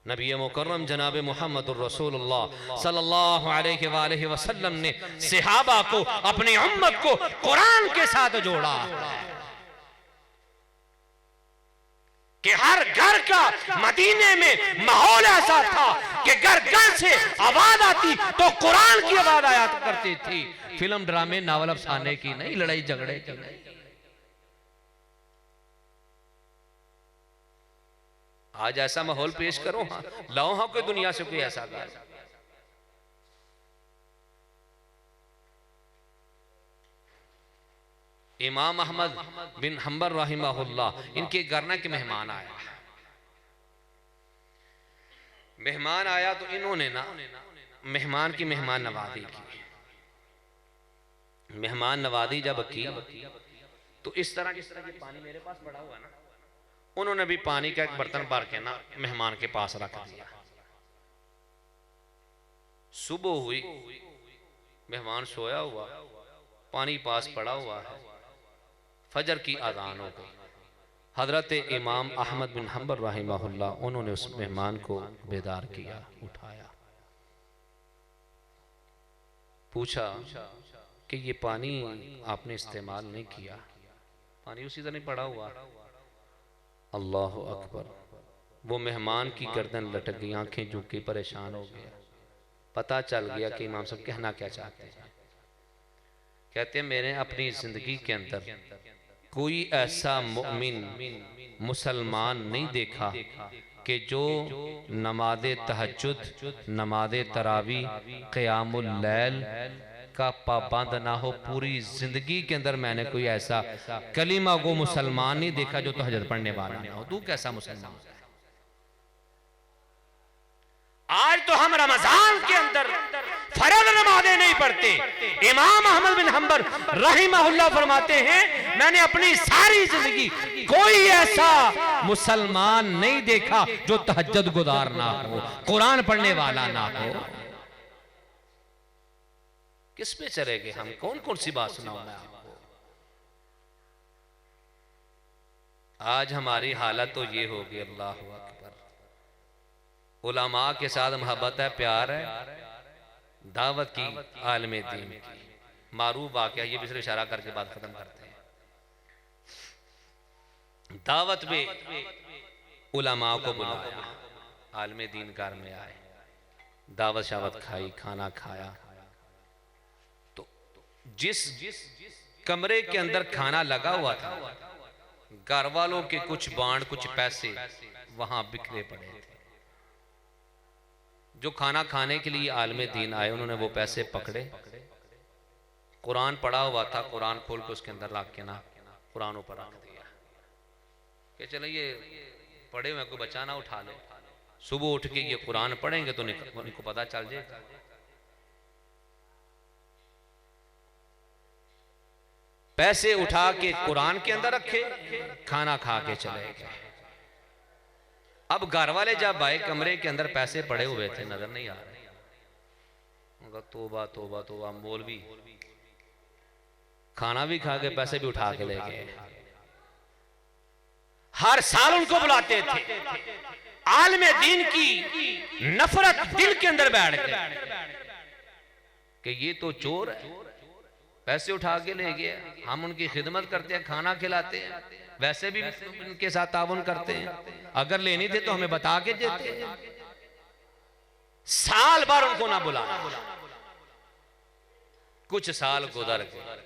नबी मुकर्रम जनाब मुहम्मदुर रसूलुल्लाह सल्लल्लाहु अलैहि वसल्लम ने सहाबा को, अपनी उम्मत को कुरान के साथ जोड़ा कि हर घर का मदीने में माहौल ऐसा था कि घर घर से आवाज आती तो कुरान की आवाज आया करती थी। फिल्म, ड्रामे, नावल अफसाने की नहीं, लड़ाई झगड़े की नहीं। आज ऐसा माहौल पेश करो, हाँ लाओ, हाँ कोई दुनिया से कोई ऐसा गाना। इमाम अहमद बिन हंबल रहमहुल्लाह, इनके घर के मेहमान आया। मेहमान आया तो इन्होंने ना मेहमान की मेहमान नवाजी की। मेहमान नवाजी जब की तो इस तरह के पानी मेरे पास पड़ा हुआ ना, उन्होंने भी पानी का एक बर्तन भर के ना मेहमान के पास रख दिया। सुबह हुई, मेहमान सोया हुआ, पानी पास पड़ा हुआ है, फजर की आज़ान हो गई। हजरत इमाम अहमद बिन हंबल रहमहुल्लाह, उन्होंने उस मेहमान को बेदार किया, उठाया, पूछा कि ये पानी आपने इस्तेमाल नहीं किया, पानी उसी तरह पड़ा हुआ। अल्लाह अकबर। वो मेहमान की गर्दन लटक गई, आंखें झुक गई, परेशान हो गया। पता चल गया कि इमाम साहब कहना क्या चाहते हैं। कहते हैं, मैंने अपनी जिंदगी के अंदर कोई ऐसा मुमिन मुसलमान नहीं देखा कि जो नमाज़े तहज्जुद, नमाज़े तरावी, क़ियामुल लैल का पाबंद ना हो। पूरी जिंदगी के अंदर मैंने कोई ऐसा कलीमा गो मुसलमान नहीं देखा जो तहज्जुद पढ़ने वाला ना हो। तू कैसा मुसलमान? आज तो हम रमजान के अंदर फर्ज नमाज़ें नहीं पढ़ते। इमाम अहमद बिन हंबल रहमहुल्लाह फरमाते हैं, मैंने अपनी सारी जिंदगी कोई ऐसा मुसलमान नहीं देखा जो तहज्जुद गुजार ना हो, कुरान पढ़ने वाला ना हो। किस पे चलेंगे हम? कौन कौन सी बात सुनाऊं मैं आपको? आज हमारी हालत तो ये होगी, अल्लाह अकबर। उलमा के साथ मोहब्बत है, प्यार है, दावत की, आलमे दीन की। मारूफ वाक़या, ये भी सिर्फ इशारा करके बात खत्म करते हैं। दावत में उलमा को बुलाया, आलमे दीन घर में आए, दावत शावत खाई, खाना खाया। तो जिस कमरे के अंदर खाना लगा हुआ था, घर वालों के कुछ बांड, कुछ पैसे वहां बिखरे पड़े थे। जो खाना खाने के लिए आलमे दीन आए, उन्होंने वो पैसे पकड़े, कुरान पढ़ा हुआ था, कुरान खोल के उसके अंदर ला के ना कुरान ऊपर रख दिया कि चलो ये पढ़े हुए को बच्चा ना उठा ले, सुबह उठ के ये कुरान पढ़ेंगे तो उनको पता चल जाएगा। पैसे उठा के कुरान के अंदर रखे, खाना खा के चले गए। अब घर वाले जब आए, कमरे के अंदर पैसे पड़े हुए थे, नजर नहीं आ रहे। तोबा तोबा तोबा, मौलवी खाना भी खा के पैसे भी उठा के ले गए। हर साल उनको बुलाते थे, आलमे दीन की नफरत दिल के अंदर बैठ गई कि ये तो चोर है, पैसे उठा के ले गया। हम उनकी खिदमत करते हैं, खाना खिलाते हैं, वैसे भी उनके साथ ताउन करते हैं, अगर लेनी थे तो हमें बता के देते हैं। साल भर उनको ना बुलाना। कुछ साल गुजर गए,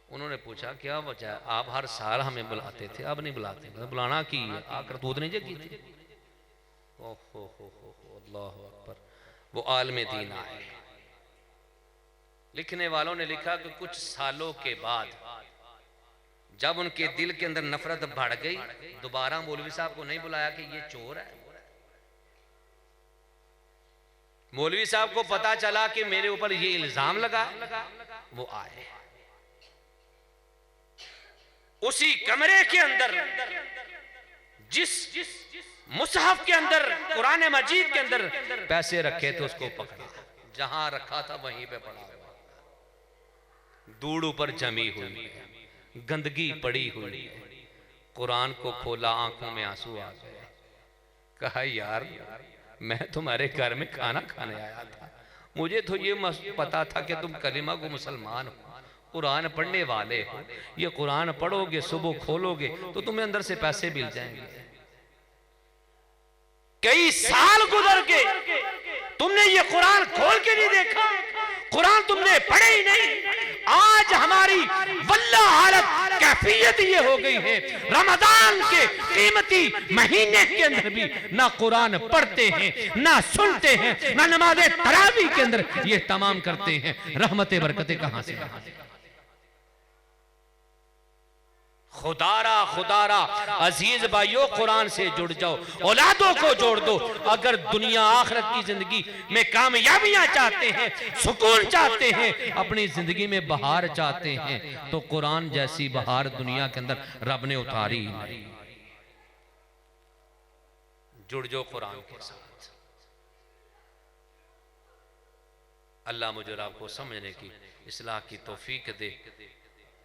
उन्होंने पूछा क्या वजह, आप हर साल हमें बुलाते थे, अब नहीं बुलाते। बुलाना की आकर दूध नहीं जगी थी। ओहो हो अल्लाह अकबर। वो आलमे दीन आए। लिखने वालों ने लिखा कि कुछ सालों के बाद जब उनके दिल के अंदर नफरत बढ़ गई, दोबारा मौलवी साहब को नहीं बुलाया कि ये चोर है। मौलवी साहब को पता चला कि मेरे ऊपर ये इल्जाम लगा, वो आए। उसी कमरे के अंदर जिस मुसहफ के अंदर, कुरान मजीद के अंदर पैसे रखे थे, उसको पकड़ा, जहां रखा था वहीं पे पड़ा हुआ, धूड़ ऊपर जमी हुई, गंदगी पड़ी हुई। कुरान को खोला, आंखों में आंसू आ गए। कहा यार मैं तुम्हारे घर में खाना खाने आया था, मुझे तो ये पता था कि तुम कलिमा को मुसलमान हो, कुरान पढ़ने वाले हो। ये कुरान पढ़ोगे, सुबह खोलोगे तो तुम्हें अंदर से पैसे मिल जाएंगे। कई साल गुजर गए, तुमने ये कुरान खोल के नहीं देखा, कुरान तुमने पढ़े ही नहीं। आज हमारी वल्ला हालत कैफियत ये हो गई है, रमजान के कीमती महीने के अंदर भी ना कुरान पढ़ते हैं, ना सुनते हैं, ना नमाज़े तरावी के अंदर ये तमाम करते हैं। रहमतें बरकतें कहां से? खुदारा खुदारा अजीज भाइयों, कुरान से जुड़ जाओ, औलादों को जोड़ दो। अगर दुनिया आखिरत की जिंदगी में कामयाबियां चाहते हैं, सुकून चाहते हैं, अपनी जिंदगी में बहार चाहते हैं, तो कुरान जैसी बहार दुनिया के अंदर रब ने उतारी। जुड़ जाओ कुरान के साथ। अल्लाह मुझे आपको समझने की, इस्लाह की तौफीक दे।